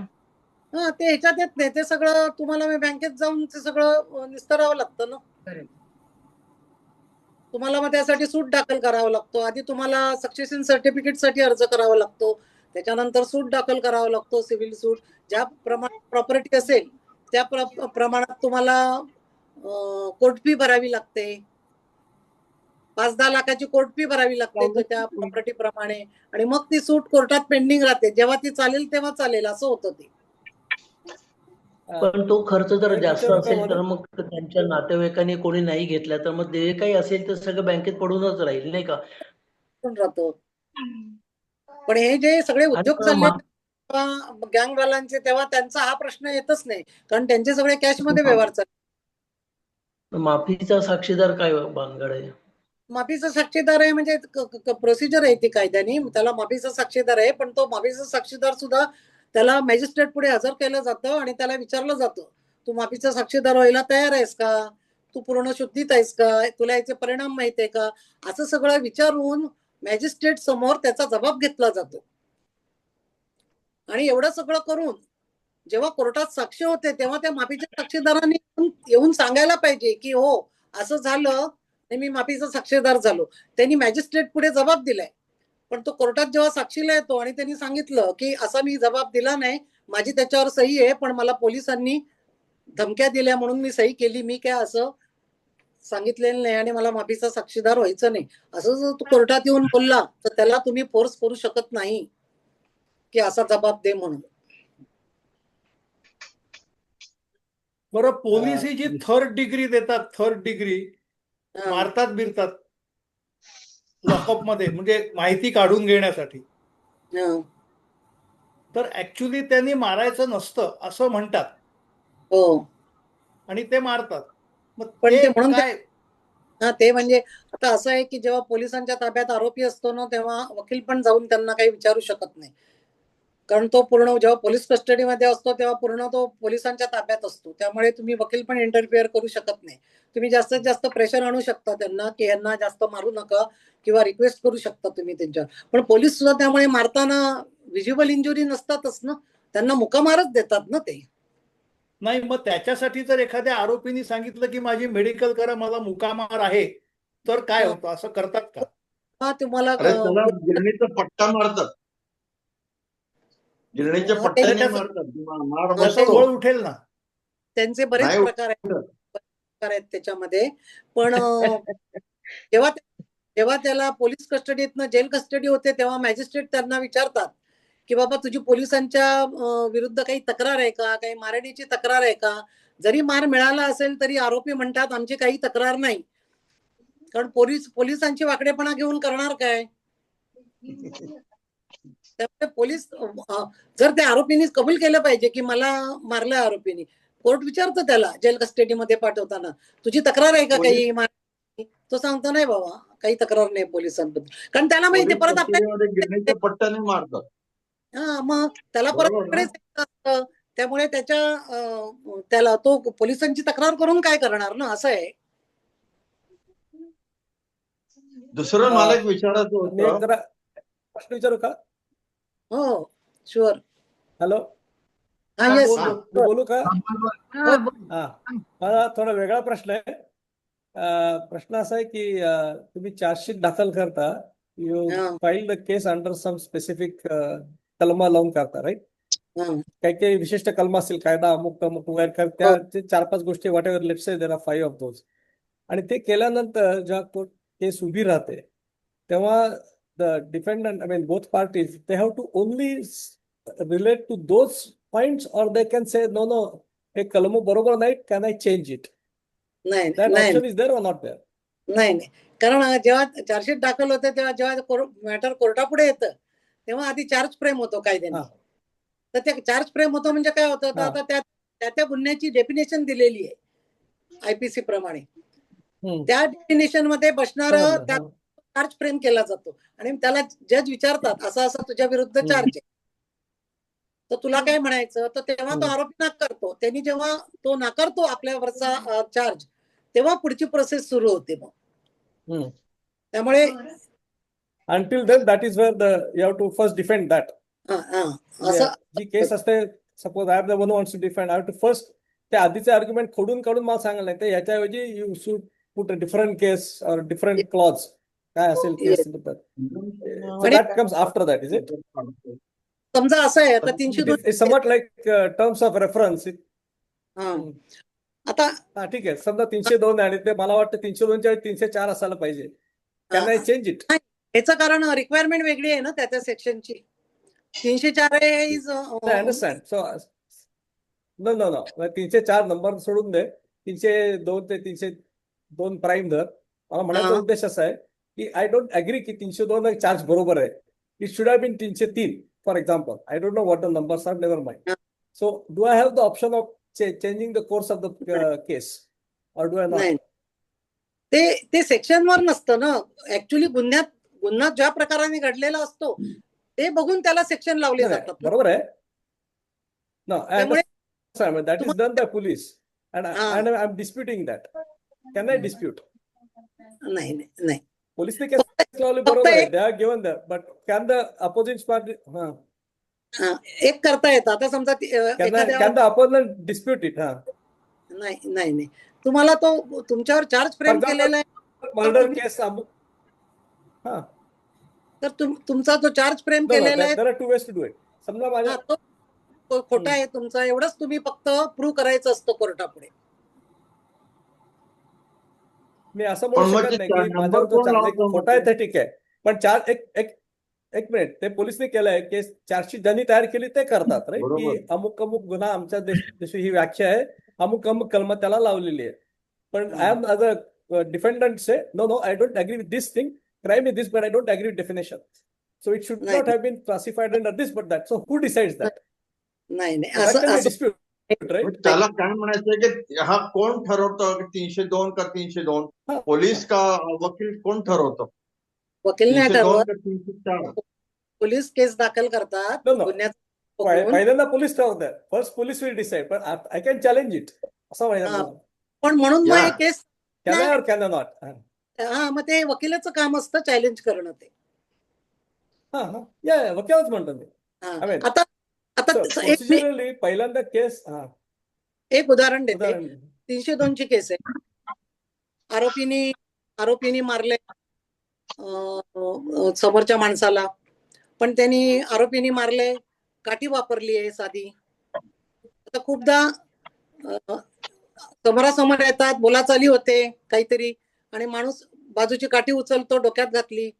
ते ह्याच्यात येत नाही, ते सगळं तुम्हाला मी बँकेत जाऊन ते सगळं निस्तरावं लागतं ना. तुम्हाला मग त्यासाठी सूट दाखल करावा लागतो. आधी तुम्हाला सक्सेशन सर्टिफिकेट साठी अर्ज करावा लागतो, त्याच्यानंतर सूट दाखल करावा लागतो, सिव्हिल सूट. ज्या प्रमाणात प्रॉपर्टी असेल त्या प्रमाणात तुम्हाला कोर्ट फी भरावी लागते. 5-10 लाखाची कोर्ट फी भरावी लागते त्या प्रॉपर्टी प्रमाणे, आणि मग ती सूट कोर्टात पेंडिंग राहते. जेव्हा ती चालेल तेव्हा चालेल, असं होतं ते. पण तो खर्च जर जास्त असेल तर मग त्यांच्या नातेवाईकांनी कोणी नाही घेतला तर मग जे काही असेल तर सगळं बँकेत पडूनच राहील, नाही का? राहतो. पण हे जे सगळे उद्योग चालले गँगवाल्यांचे, तेव्हा त्यांचा हा प्रश्न येतच नाही, कारण त्यांचे सगळे कॅश मध्ये व्यवहार चालले. माफीचा साक्षीदार काय भानगड आहे? माफीचा साक्षीदार आहे म्हणजे प्रोसिजर आहे ती कायद्याने, त्याला माफीचा साक्षीदार आहे. पण तो माफीचा साक्षीदार सुद्धा त्याला मॅजिस्ट्रेट पुढे हजर केलं जातं आणि त्याला विचारलं जातं, तू माफीचा साक्षीदार व्हायला तयार आहेस का, तू पूर्ण शुद्धीत आहेस का, तुला याचे परिणाम माहित आहे का, असं सगळं विचारून मॅजिस्ट्रेट समोर त्याचा जबाब घेतला जातो. आणि एवढं सगळं करून जेव्हा कोर्टात साक्ष होते तेव्हा त्या माफीच्या साक्षीदारांनी येऊन सांगायला पाहिजे की हो असं झालं, मी माफीचा साक्षीदार झालो. त्यांनी मॅजिस्ट्रेट पुढे जबाब दिलाय, पण तो कोर्टात जेव्हा साक्षीला येतो आणि त्यांनी सांगितलं की असा मी जबाब दिला नाही, माझी त्याच्यावर सही आहे, पण मला पोलिसांनी धमक्या दिल्या म्हणून मी सही केली, मी काय असं सांगितलेलं नाही आणि मला माफीचा साक्षीदार व्हायचं नाही, असं जर तो कोर्टात येऊन बोलला तर त्याला तुम्ही फोर्स करू शकत नाही की असा जबाब दे म्हणून. बरं, पोलीस ही जी थर्ड डिग्री देतात, थर्ड डिग्री मारतात बिरतात लॉकअप मध्ये, म्हणजे माहिती काढून घेण्यासाठी, तर ऍक्च्युली त्यांनी मारायचं नसतं असं म्हणतात. हो, आणि ते मारतात. मग पण ते म्हणून काय? ते म्हणजे आता असं आहे की जेव्हा पोलिसांच्या ताब्यात आरोपी असतो ना, तेव्हा वकील पण जाऊन त्यांना काही विचारू शकत नाही, कारण तो पूर्ण जेव्हा पोलीस कस्टडीमध्ये असतो तेव्हा पूर्ण तो पोलिसांच्या ताब्यात असतो. त्यामुळे तुम्ही वकील पण इंटरफिअर करू शकत नाही. तुम्ही जास्तीत जास्त प्रेशर आणू शकता त्यांना की यांना जास्त मारू नका, किंवा रिक्वेस्ट करू शकता तुम्ही त्यांच्यावर. पण पोलीस सुद्धा त्यामुळे मारताना व्हिज्युअल इंजुरी नसतातच ना, त्यांना मुकामारच देतात ना ते. नाही, मग त्याच्यासाठी जर एखाद्या आरोपीने सांगितलं की माझी मेडिकल करा, मला मुकामार आहे, तर काय होतं? असं करतात का? तुम्हाला गिरणीचा पट्टा मारतात, गिरणीच्या पट्ट्याने मारतात, उठेल ना. त्यांचे बरेच प्रकार आहेत त्याच्यामध्ये. पण जेव्हा त्याला पोलीस कस्टडीतनं जेल कस्टडी होते तेव्हा मॅजिस्ट्रेट त्यांना विचारतात की बाबा तुझी पोलिसांच्या विरुद्ध काही तक्रार आहे का, काही मारण्याची तक्रार आहे का. जरी मार मिळाला असेल तरी आरोपी म्हणतात आमची काही तक्रार नाही, कारण पोलिसांची वाकडेपणा घेऊन करणार काय. त्यामुळे पोलीस जर त्या आरोपीने कबूल केलं पाहिजे की मला मारलं आरोपीने, कोर्ट विचारतं त्याला जेल कस्टडीमध्ये पाठवताना तुझी तक्रार आहे का काही, तो सांगतो नाही बाबा काही तक्रार नाही पोलिसांबद्दल, कारण त्याला माहिती पोलीस परत आपल्या कस्टडीमध्ये गिरणीच्या पट्ट्याने मारतात. हा मग त्याला परत बरोबर ना? तिकडेच यायचं असतं. त्यामुळे त्याला तो पोलिसांची तक्रार करून काय करणार ना, असं आहे. दुसरं मला एक विचारायचं मी एक होतं. जरा प्रश्न विचारू का? हो शुअर. हॅलो, हा हा, येस. बोल, बोल. मी बोलू का? हा, हा, मला थोडा वेगळा प्रश्न आहे. प्रश्न असा आहे की तुम्ही चार्जशीट दाखल करता, यू हा. File the case under some specific कलमा लावून करता, राईट? काही काही विशिष्ट कलम असतील, कायदा अमुक अमुक वगैरे, त्या 4-5 गोष्टी whatever, let's say there are 5 of those. आणि ते केल्यानंतर जेव्हा कोर्ट केस उभी राहते तेव्हा the defendant, I mean both parties, they have to only relate to those points, or they can say no no, हे कलम बरोबर नाही, कॅन आय चेंज इट? नाही दॅट नाही option is there or not there? नाही नाही, कारण जेव्हा चार्जशीट दाखल होते तेव्हा जेव्हा मॅटर कोर्टापुढे येतं तेव्हा आधी चार्ज फ्रेम होतो कायद्याने. हा. तर ते चार्ज फ्रेम होतो म्हणजे काय होतं, तर हा. आता त्या गुन्ह्याची डेफिनेशन दिलेली आहे आयपीसी प्रमाणे. त्या डेफिनेशन मध्ये बसणार समजलं, त्या हा. चार्ज फ्रेम केला जातो आणि त्याला जज विचारतात असं असं तुझ्या विरुद्ध चार्ज आहे, तर तुला काय म्हणायचं, तर तेव्हा तो आरोपी नाकारतो. त्यांनी जेव्हा तो नाकारतो आपल्यावरचा चार्ज, तेव्हा पुढची प्रोसेस सुरू होते. मग त्यामुळे Until then, that is where you have to first defend that. असं जी केस असते, suppose I am the one wants to defend, I have to first ते आधीचे आर्ग्युमेंट खोडून काढून मला सांगायला नाही, तर याच्याऐवजी you should put a different case or different clause, काय असेल case, so that comes after that, is it? समजा असं आहे, आता 302 it's somewhat like terms of reference. आता ठीक आहे, समजा 302 आणि ते मला वाटतं 302च्या 304 असायला पाहिजे. Can I change it? याचं कारण रिक्वायरमेंट वेगळी आहे ना त्या सेक्शनची. 304 is understand. So no no no, 304 number सोडून दे, 302 ते 302 प्राईम धर. मला म्हणायचा उद्देश असा आहे की आय डोंट अग्री की 302 चार्ज बरोबर आहे. It should have been 303 for example. I don't know what the numbers are, never mind. So do I have the option of changing the course of the case, or do I not? ते सेक्शनवर नसतं ना, ऍक्च्युली गुन्हा ज्या प्रकाराने घडलेला असतो ते बघून त्याला सेक्शन लावले जातात. बरोबर आहे. नो, त्यामुळे that is done by police and I'm disputing that. Can I dispute? नाही नाही नाही, पोलिसने केस लावली, बरोबर आहे, they are given that, but can the opposing party एक करता येतं. आता समजा can the opponent dispute it? नाही नाही नाही, तुम्हाला तो तुमच्यावर चार्ज फ्रेम केलेला आहे, मर्डर केस, तर तुमचा तो चार्ज फ्रेम केलेला आहे, there are 2 ways to do it. समजा माझ्या तो खोटा आहे तुमचा, एवढंच तुम्ही फक्त प्रूव्ह करायचं असतं कोर्टापुढे. मी असं म्हणू शकत नाही की माझ्यावर जो चार्ज खोटा आहे ते ठीक आहे, पण चार्ज एक मिनिट, ते पोलिसने केलंय, केस चार्जशीट ज्यांनी तयार केली ते करतात, राईट, की अमुक अमुक गुन्हा आमच्या देशी ही व्याख्या आहे, अमुक अमुक कलम त्याला लावलेली आहे. पण I am as a defendant say no no, I don't agree with this thing, crime is this, but I don't agree with definition. So it should not have been classified under this but that. So who decides that? नाही नाही, असं डिस्प्यूट, राईट? त्याला काय म्हणायचंय की हा कोण ठरवतं 302 का 302? पोलीस का वकील, कोण ठरवतं? वकील नाही 302 ठरवत, का 304? पोलीस केस दाखल करतात गुन्ह्याचं. पहिल्यांदा पोलीस ठरवतात, फर्स्ट पोलीस विल डिसाइड, पण आय कॅन चॅलेंज इट, असं व्हायला. पण म्हणून मग हे case can I or can I not? मग ते वकिलाचं काम असतं चॅलेंज करणं. ते वकीलच म्हणतो मी. आता प्रोसिजरली पहिल्यांदा केस, एक उदाहरण देते. 302 ची केस आहे. आरोपीने मारले समोरच्या माणसाला, पण आरोपीने मारले, काठी वापरली आहे साधी. आता खूपदा समोरासमोर येतात, बोलाचाली होते काहीतरी, आणि माणूस बाजूची काठी उचलतो, डोक्यात घातली,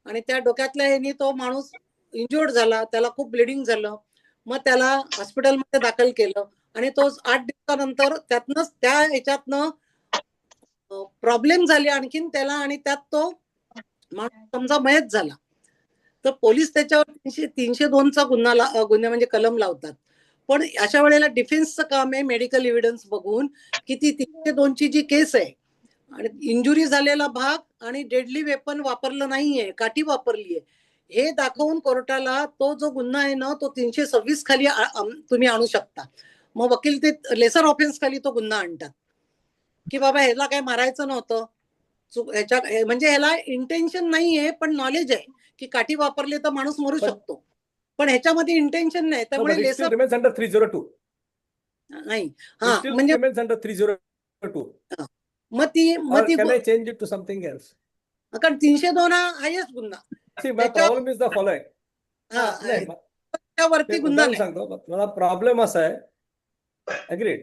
आणि त्या डोक्यातल्या ह्यानी तो माणूस इंज्युअर्ड झाला, त्याला खूप ब्लिडिंग झालं. मग त्याला हॉस्पिटलमध्ये दाखल केलं, आणि तो 8 दिवसानंतर त्या ह्याच्यातनं प्रॉब्लेम झाले आणखीन त्याला, आणि त्यात तो माणूस समजा मयत झाला. तर पोलीस त्याच्यावर 302चा गुन्हा म्हणजे कलम लावतात. पण अशा वेळेला डिफेन्सचं काम आहे मेडिकल एव्हिडन्स बघून की ती 302ची जी केस आहे आणि इंजुरी झालेला भाग आणि डेडली वेपन वापरलं नाहीये, काठी वापरलीये हे दाखवून कोर्टाला तो जो गुन्हा आहे ना तो 326 खाली तुम्ही आणू शकता. मग वकील ते लेसर ऑफेन्स खाली तो गुन्हा आणतात की बाबा ह्याला काय मारायचं नव्हतं, ह्याच्या म्हणजे ह्याला इंटेन्शन नाहीये पण नॉलेज आहे की काठी वापरली तर माणूस मरू शकतो, पण ह्याच्यामध्ये इंटेन्शन नाही, त्यामुळे लेसर अंडर 302 नाही. हा म्हणजे अंडर 302 मग ती can I change it to something else? कारण 302 हा हायस्ट गुन्हा. See, my problem is the following. त्यावरती गुन्हा नाही. सांगतो मला प्रॉब्लेम असा आहे. Agreed.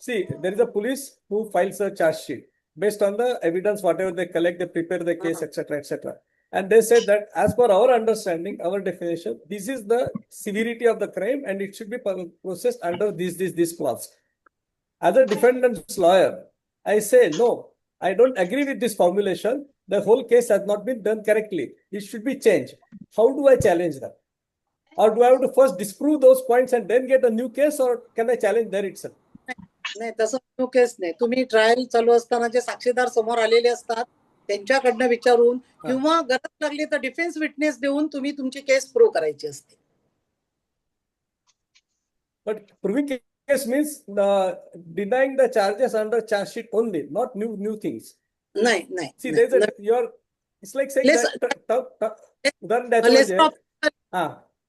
See, there is a police who files a charge sheet based on the evidence, whatever they collect, they prepare the case, etc., etc. And they say that as per our understanding, our definition, this is the severity of the crime and it should be processed under this clause. As a defendant's lawyer, I say no, I don't agree with this formulation. The whole case has not been done correctly. It should be changed. How do I challenge that? Or do I have to first disprove those points and then get a new case, or can I challenge there itself? नाही, तसं न्यू केस नाही. तुम्ही ट्रायल चालू असताना जे साक्षीदार समोर आलेले असतात त्यांच्याकडनं विचारून किंवा गरज लागली तर डिफेन्स विटनेस देऊन तुम्ही तुमची केस प्रूव्ह करायची असते. But proving case means denying the charges under charge sheet only, not new things. नाही नाही. See, there's a it's like saying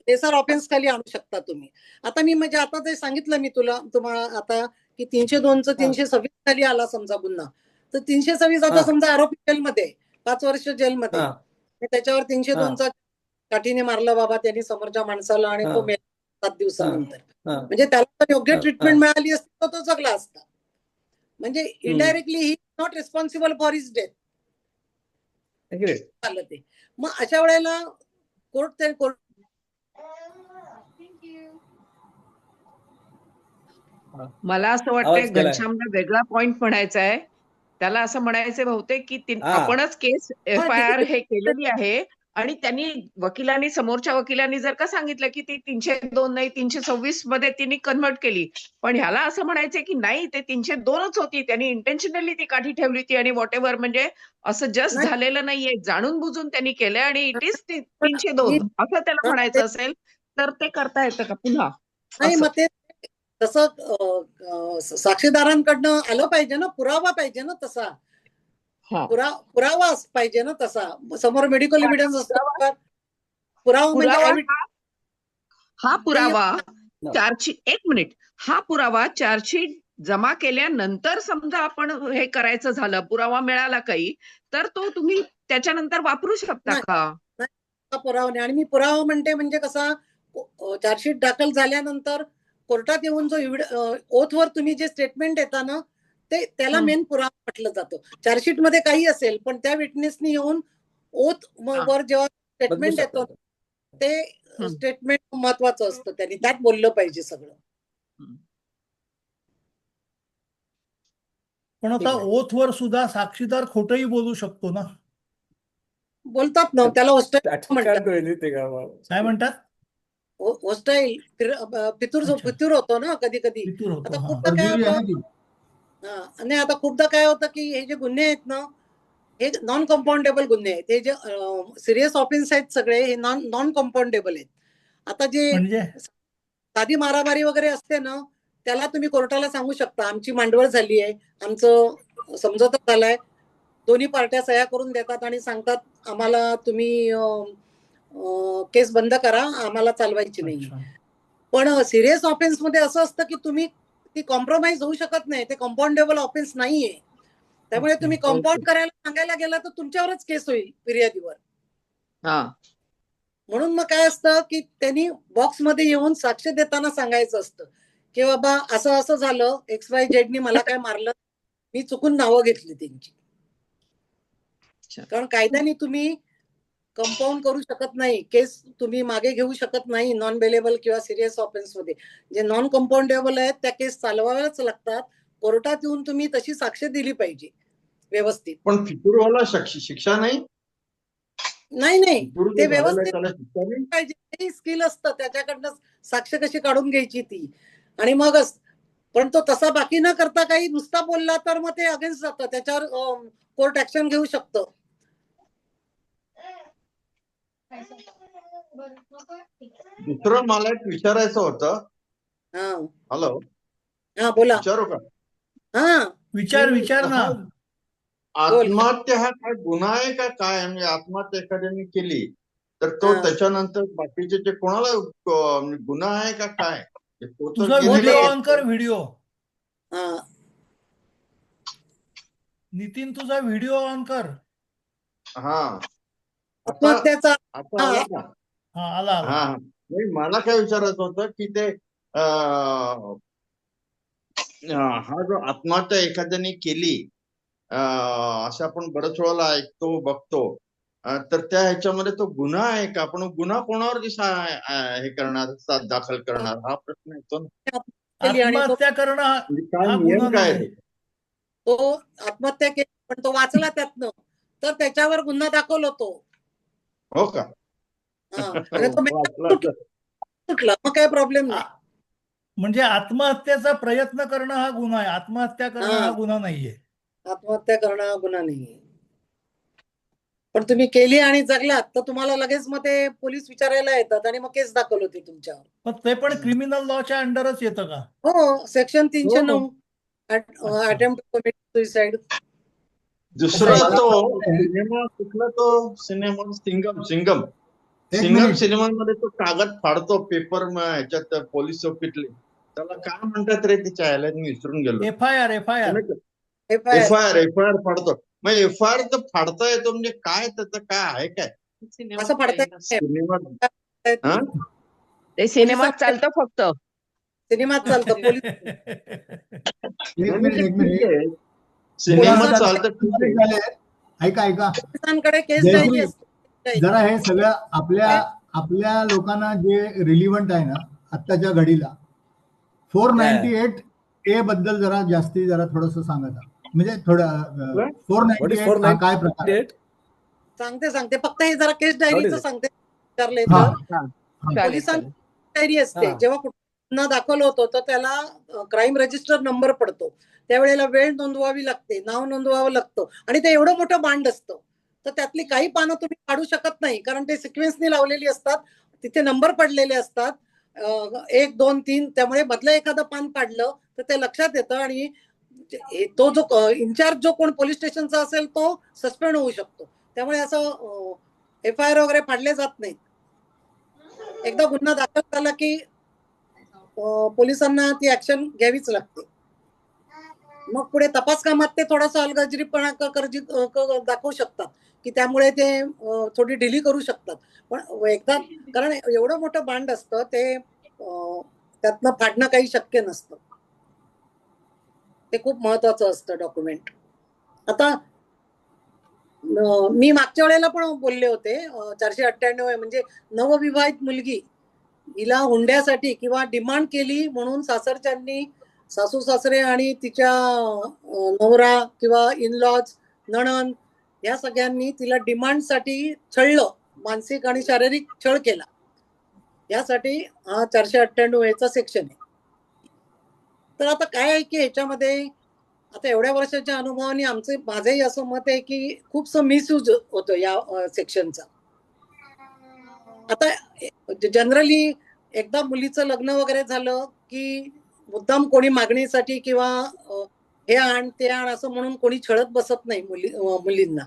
lesser offence खाली आणू शकता तुम्ही. आता मी म्हणजे आता ते सांगितलं मी तुम्हाला आता की 302 326 खाली आला समजा गुन्हा, तर 326 आता समजा आरोपी जेलमध्ये 5 वर्ष जेलमध्ये, त्याच्यावर 302 काठीने मारलं बाबा त्यांनी समोरच्या माणसाला आणि तो मेला 7 दिवसानंतर, म्हणजे त्याला योग्य ट्रीटमेंट मिळाली असती तर तो जगला असता. म्हणजे indirectly he not responsible for his death झालं ते. मग अशा वेळेला कोर्ट मला असं वाटतंय घनश्यामला वेगळा पॉइंट म्हणायचा आहे. त्याला असं म्हणायचं बहुतेक की आपणच केस FIR हे केलेली आहे आणि त्यांनी वकिलांनी समोरच्या वकिलांनी जर का सांगितलं की ती 302 नाही 326 मध्ये तिने कन्व्हर्ट केली, पण ह्याला असं म्हणायचंय की नाही ते 302च होती, त्यांनी इंटेन्शनली ती काठी ठेवली होती आणि व्हॉट एव्हर, म्हणजे असं जस्ट झालेलं नाहीये, जाणून बुजून त्यांनी केलंय आणि इट इज 302 असं त्याला म्हणायचं असेल तर ते करता येतं का पुन्हा? नाही, मग ते तसं साक्षीदारांकडनं आलं पाहिजे ना, पुरावा पाहिजे ना, तसा पुरावा पाहिजे ना, तसा समोर मेडिकल एव्हिडन्स असतो. पुरावा हा पुरावा चार्जशीट, एक मिनिट, हा पुरावा चार्जशीट जमा केल्यानंतर समजा आपण हे करायचं झालं, पुरावा मिळाला काही, तर तो तुम्ही त्याच्यानंतर वापरू शकता का? पुरावा नाही. आणि मी पुरावा म्हणते म्हणजे कसा, चार्जशीट दाखल झाल्यानंतर कोर्टात येऊन जो ओथवर तुम्ही जे स्टेटमेंट देता ना, ते त्याला मेन पुरावा म्हटलं जातं. चार्जशीट मध्ये काही असेल पण त्या विटनेसनी येऊन ओथ वर जेव्हा स्टेटमेंट देतो ते स्टेटमेंट महत्वाचं असतं, त्यांनी त्यात बोललं पाहिजे सगळं. पण आता ओथवर सुद्धा साक्षीदार खोटंही बोलू शकतो ना? बोलतात ना, त्याला होस्टाईल काय म्हणतात? होस्टाईल फितूर होतो ना कधी कधी. आता खूपदा काय होतं, आणि आता खूपदा काय होतं की हे जे गुन्हे आहेत ना हे नॉन कंपाऊंडेबल गुन्हे आहेत. हे जे सिरियस ऑफेन्स आहेत सगळे हे नॉन कंपाऊंडेबल आहेत. आता जे साधी मारामारी वगैरे असते ना त्याला तुम्ही कोर्टाला सांगू शकता आमची मांडवळ झाली आहे, आमचं समझोता झालाय, दोन्ही पार्ट्या सह्या करून देतात आणि सांगतात आम्हाला तुम्ही केस बंद करा, आम्हाला चालवायची नाही. पण सिरियस ऑफेन्स मध्ये असं असतं की तुम्ही ती कॉम्प्रोमाइज होऊ शकत नाही, ते कंपाऊंडेबल ऑफेन्स नाहीये. त्यामुळे तुम्ही कंपाऊंड करायला सांगायला गेला तर तुमच्यावरच केस होईल फिर्यादीवर. म्हणून मग काय असतं की त्यांनी बॉक्समध्ये येऊन साक्ष देताना सांगायचं असतं की बाबा असं असं झालं, XYZ मला काय मारलं, मी चुकून नावं घेतली त्यांची. कारण कायद्याने तुम्ही कंपाऊंड करू शकत नाही, केस तुम्ही मागे घेऊ शकत नाही नॉन बेलेबल किंवा सिरियस ऑफेन्स मध्ये. जे नॉन कंपाऊंडेबल आहेत त्या केस चालवाव्याच लागतात. कोर्टात येऊन तुम्ही तशी साक्ष दिली पाहिजे व्यवस्थित. पण फितूरवाला शिक्षा नाही, नाही ते व्यवस्थित पाहिजे, स्किल असतं त्याच्याकडनं साक्ष कशी काढून घ्यायची ती, आणि मगच. पण तो तसा बाकी न करता काही नुसता बोलला तर मग ते अगेन्स्ट जातं, त्याच्यावर कोर्ट ऍक्शन घेऊ शकतं. दुसरं मला एक विचारायचं होतं. हा हॅलो, हा बोला. विचारू का? हा विचार ना. आत्महत्या हा काय गुन्हा आहे का काय? म्हणजे आत्महत्या एखाद्याने केली तर तो त्याच्यानंतर बाकीचे जे कोणाला गुन्हा आहे का काय? तुझा व्हिडिओ ऑन कर, व्हिडिओ. हा नितीन, तुझा व्हिडिओ ऑन कर. हा, आत्महत्याचा आता आला का? हा आला. हा, नाही मला काय विचारायचं होतं की ते हा जो आत्महत्या एखाद्याने केली, असं आपण बरंच वेळेला ऐकतो बघतो, तर त्या ह्याच्यामध्ये तो गुन्हा आहे का? आपण गुन्हा कोणावर हे करणार, दाखल करणार, हा प्रश्न येतो ना. आत्महत्या करणं म्हणजे काय हा नियम गुन्हा काय नाही. आहे? तो आत्महत्या केली पण तो वाचला त्यातनं, तर त्याच्यावर गुन्हा दाखल होतो. हो का? आणि तो सुटला मग काय प्रॉब्लेम नाही. म्हणजे आत्महत्येचा प्रयत्न करणं हा गुन्हा आहे, आत्महत्या करणं हा गुन्हा नाहीये. आत्महत्या करणं हा गुन्हा नाहीये. पण तुम्ही केली आणि जगलात तर तुम्हाला लगेच मग ते पोलीस विचारायला येतात आणि मग केस दाखल होते तुमच्यावर. पण ते पण क्रिमिनल लॉच्या अंडरच येतं का? हो, section 309 attempt to commit suicide. दुसरा तो सिनेमा कुठला, तो सिनेमा सिंगम सिनेमामध्ये तो कागद फाडतो पेपर ह्याच्यात पोलीस चौकीतले, त्याला काय म्हणतात रे तिच्या ह्याला, मी विसरून गेलो. एफआयआर फाडतो. मग एफआयआर तर फाडता येतो म्हणजे काय, त्याचं काय आहे काय? असं फाडता सिनेमात ते सिनेमात चालतं, फक्त सिनेमात चालतं. पोलीस एक मिनिट सिनेमात चालतं, ठीक आहे. ऐका पोलिसांकडे केस डायरी असते. जरा हे सगळं आपल्या लोकांना जे रिलिव्हंट आहे ना आत्ताच्या घडीला, 498A बद्दल जरा थोडस सांगा. म्हणजे थोडं 498 हा काय प्रकार आहे? सांगते फक्त हे जरा केस डायरीचं सांगते. विचारले तर पोलिसांची डायरी असते. जेव्हा गुन्हा दाखल होतो तर त्याला क्राईम रजिस्टर नंबर पडतो. त्यावेळेला वेळ नोंदवावी लागते, नाव नोंदवावं लागतं आणि ते एवढं मोठं बांड असतं, तर त्यातली काही पानं तुम्ही काढू शकत नाही, कारण ते सिक्वेन्सनी लावलेली असतात, तिथे नंबर पडलेले असतात 1, 2, 3. त्यामुळे मधलं एखादं पान काढलं तर ते लक्षात येतं आणि तो जो इन्चार्ज जो कोण पोलीस स्टेशनचा असेल तो सस्पेंड होऊ शकतो. त्यामुळे असं एफआयआर वगैरे फाडले जात नाहीत. एकदा गुन्हा दाखल झाला की पोलिसांना ती ऍक्शन घ्यावीच लागते. मग पुढे तपास कामात ते थोडासा हलगर्जीपणा दाखवू शकतात की त्यामुळे ते थोडी ढिली करू शकतात. पण एकदा, कारण एवढं मोठं बांड असतं ते त्यातनं फाडणं काही शक्य नसतं. ते खूप महत्वाचं असतं डॉक्युमेंट. आता मी मागच्या वेळेला पण बोलले होते, 498 म्हणजे नवविवाहित मुलगी, हिला हुंड्यासाठी किंवा डिमांड केली म्हणून सासरच्यांनी, सासू सासरे आणि तिच्या नवरा किंवा इनलॉज, नणंद या सगळ्यांनी तिला डिमांडसाठी छळलं, मानसिक आणि शारीरिक छळ केला. यासाठी हा 498A सेक्शन आहे. तर आता काय आहे की ह्याच्यामध्ये आता एवढ्या वर्षाच्या अनुभवाने माझंही असं मत आहे की खूपसं मिसयूज होतं या सेक्शनचा. आता जनरली एकदा मुलीचं लग्न वगैरे झालं की मुद्दाम कोणी मागणीसाठी किंवा हे आण ते आण असं म्हणून कोणी छळत बसत नाही मुलींना.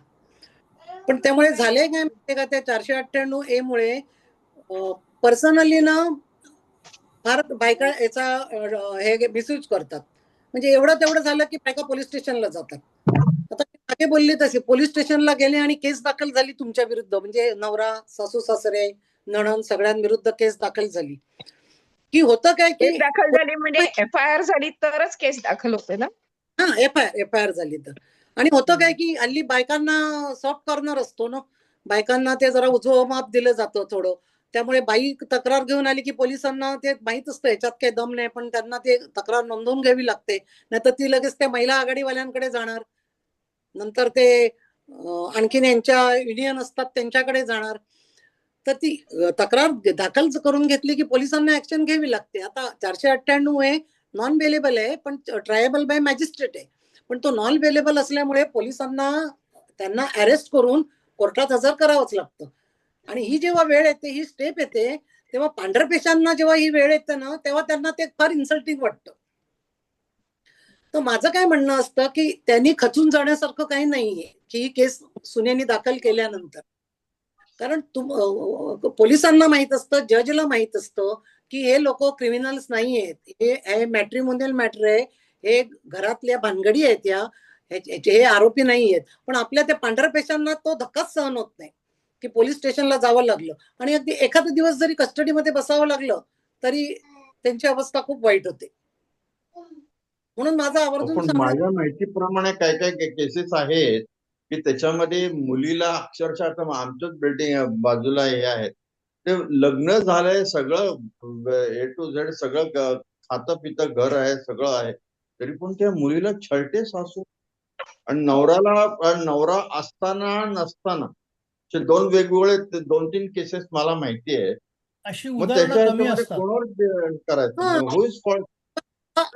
पण त्यामुळे झाले काय माहितीये का, त्या 498A मुळे पर्सनली ना फार बायका याचा हे मिसयूज करतात. म्हणजे एवढं तेवढं झालं की बायका पोलीस स्टेशनला जातात. आता मागे बोलली तशी पोलीस स्टेशनला गेले आणि केस दाखल झाली तुमच्या विरुद्ध, म्हणजे नवरा, सासू सासरे, नणंद सगळ्यांविरुद्ध केस दाखल झाली की होतं काय की केस दाखल झाली म्हणजे एफआयआर झाली तरच केस दाखल होते ना. हा, एफआयआर झाली तर. आणि होतं काय की हल्ली बायकांना सॉफ्ट कॉर्नर असतो ना, बायकांना ते जरा उजवं माप दिलं जातं थोडं. त्यामुळे बाई तक्रार घेऊन आली की पोलिसांना ते माहित असतं ह्याच्यात काही दम नाही, पण त्यांना ते तक्रार नोंदवून घ्यावी लागते, नाहीतर ती लगेच त्या महिला आघाडीवाल्यांकडे जाणार, नंतर ते आणखीन यांच्या युनियन असतात त्यांच्याकडे जाणार. तर ती तक्रार दाखल करून घेतली की पोलिसांना ऍक्शन घ्यावी लागते. आता 498 नॉन बेलेबल आहे पण ट्रायबल बाय मॅजिस्ट्रेट आहे. पण तो नॉन अवेलेबल असल्यामुळे पोलिसांना त्यांना अरेस्ट करून कोर्टात हजर करावंच लागतं. आणि ही जेव्हा वेळ येते, ही स्टेप येते, तेव्हा पांढरपेशांना जेव्हा ही वेळ येते ना, तेव्हा त्यांना ते फार इन्सल्टिंग वाटतं. तर माझं काय म्हणणं असतं की त्यांनी खचून जाण्यासारखं काही नाहीये की ही केस सुनेनी दाखल केल्यानंतर. कारण पोलिसांना माहित असतं, जजला माहित असतं की हे लोक क्रिमिनल्स नाही आहेत, हे मॅट्रिमोनियल मॅटर आहे, हे घरातल्या भानगडी आहेत, हे आरोपी नाही आहेत. पण आपल्या त्या पांढरपेशांना तो धक्काच सहन होत नाही की पोलीस स्टेशनला जावं लागलं आणि अगदी एखादा दिवस जरी कस्टडीमध्ये बसावं लागलं तरी त्यांची अवस्था खूप वाईट होते. म्हणून माझं आवर्जून पण सांगणं, माझ्या माहितीप्रमाणे काय काय केसेस आहेत की त्याच्यामध्ये मुलीला अक्षरशः आता आमच्याच बिल्डिंग बाजूला हे आहेत, ते लग्न झालंय, सगळं ए टू झेड सगळं खातं पितं घर आहे, सगळं आहे, तरी पण त्या मुलीला छळते सासू. आणि नवरा असताना नसताना असे दोन वेगवेगळे 2-3 केसेस मला माहिती आहे. अशी मग उदाहरणं त्याच्या कमी ह्याच्यामध्ये असतात. कोणावर करायचं, हा. हु इज फॉल्ट?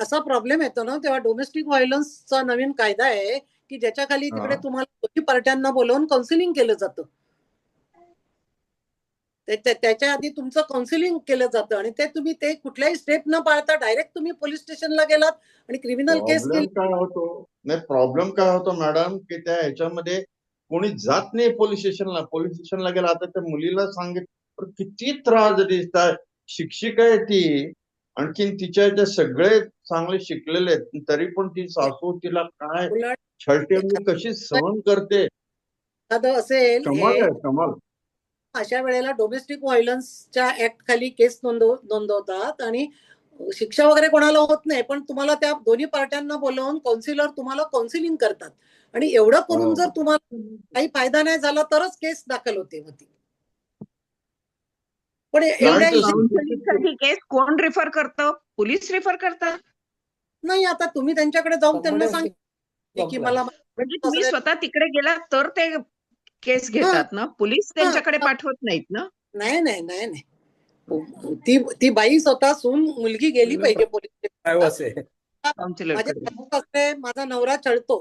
असा प्रॉब्लेम येतो ना तेव्हा डोमेस्टिक व्हायलन्सचा नवीन कायदा आहे की ज्याच्या खाली तिकडे तुम्हाला दोन्ही पार्ट्यांना बोलवून काउन्सिलिंग केलं जातं. त्याच्या आधी तुमचं काउन्सिलिंग केलं जातं आणि ते तुम्ही ते कुठल्याही स्टेप न पाळता डायरेक्ट तुम्ही पोलीस स्टेशनला गेलात आणि क्रिमिनल केस प्रॉब्लेम केली. काय होतो, नाही प्रॉब्लेम काय होतो मॅडम, की त्या ह्याच्यामध्ये कोणी जात नाही पोलीस स्टेशनला गेला. आता त्या मुलीला सांगितलं किती त्रास दिसतात. शिक्षिका आहे ती, आणखीन तिच्या इथे सगळे चांगले शिकलेले आहेत, तरी पण ती सासू तिला काय उलट छळते, मी कशी सहन करते. एखादं असेल कमाल हे, आहे, कमाल. अशा वेळेला डोमेस्टिक व्हायलन्सच्या ऍक्ट खाली केस नोंदवतात आणि शिक्षा वगैरे कोणाला होत नाही, पण तुम्हाला त्या दोन्ही पार्ट्यांना बोलवून काउन्सिलर तुम्हाला काउन्सिलिंग करतात आणि एवढं करून जर तुम्हाला काही फायदा नाही झाला तरच केस दाखल होते. मग ती पण एवढ्या काउन्सिलिंगसाठी केस कोण रेफर करतं? पोलीस रेफर करतात? नाही, आता तुम्ही त्यांच्याकडे जाऊन त्यांना Somebody has to सांगितलं की comply. मला म्हणजे तुम्ही स्वतः तिकडे गेला तर ते केस घेतात ना, पोलीस त्यांच्याकडे पाठवत नाहीत ना? नाही नाही नाही नाही, ती बाई स्वतः सून मुलगी गेली पाहिजे पोलीस काउन्सिलरकडे. माझा नवरा छळतो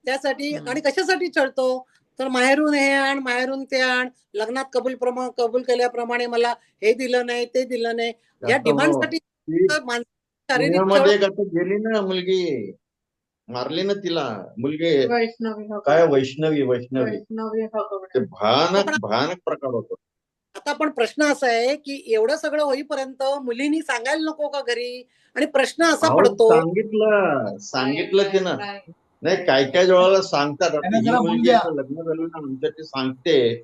त्यासाठी, आणि कशासाठी छळतो तर माहेरून हे आण, माहेरून ते आण, लग्नात कबूल केल्याप्रमाणे मला हे दिलं नाही, ते दिलं नाही, या डिमांडसाठी शारीरिक गेली ना मुलगी, मारली ना तिला मुलगी, काय वैष्णवी ते भयानक प्रकार होतो. आता पण प्रश्न असा आहे की एवढं सगळं होईपर्यंत मुलींनी सांगायला नको का घरी? आणि प्रश्न असा पडतो, सांगितलं ते ना, नाही काय वेळेला सांगतात, आता ही मुलगी आता लग्न झालं ना आमच्या, ते सांगते,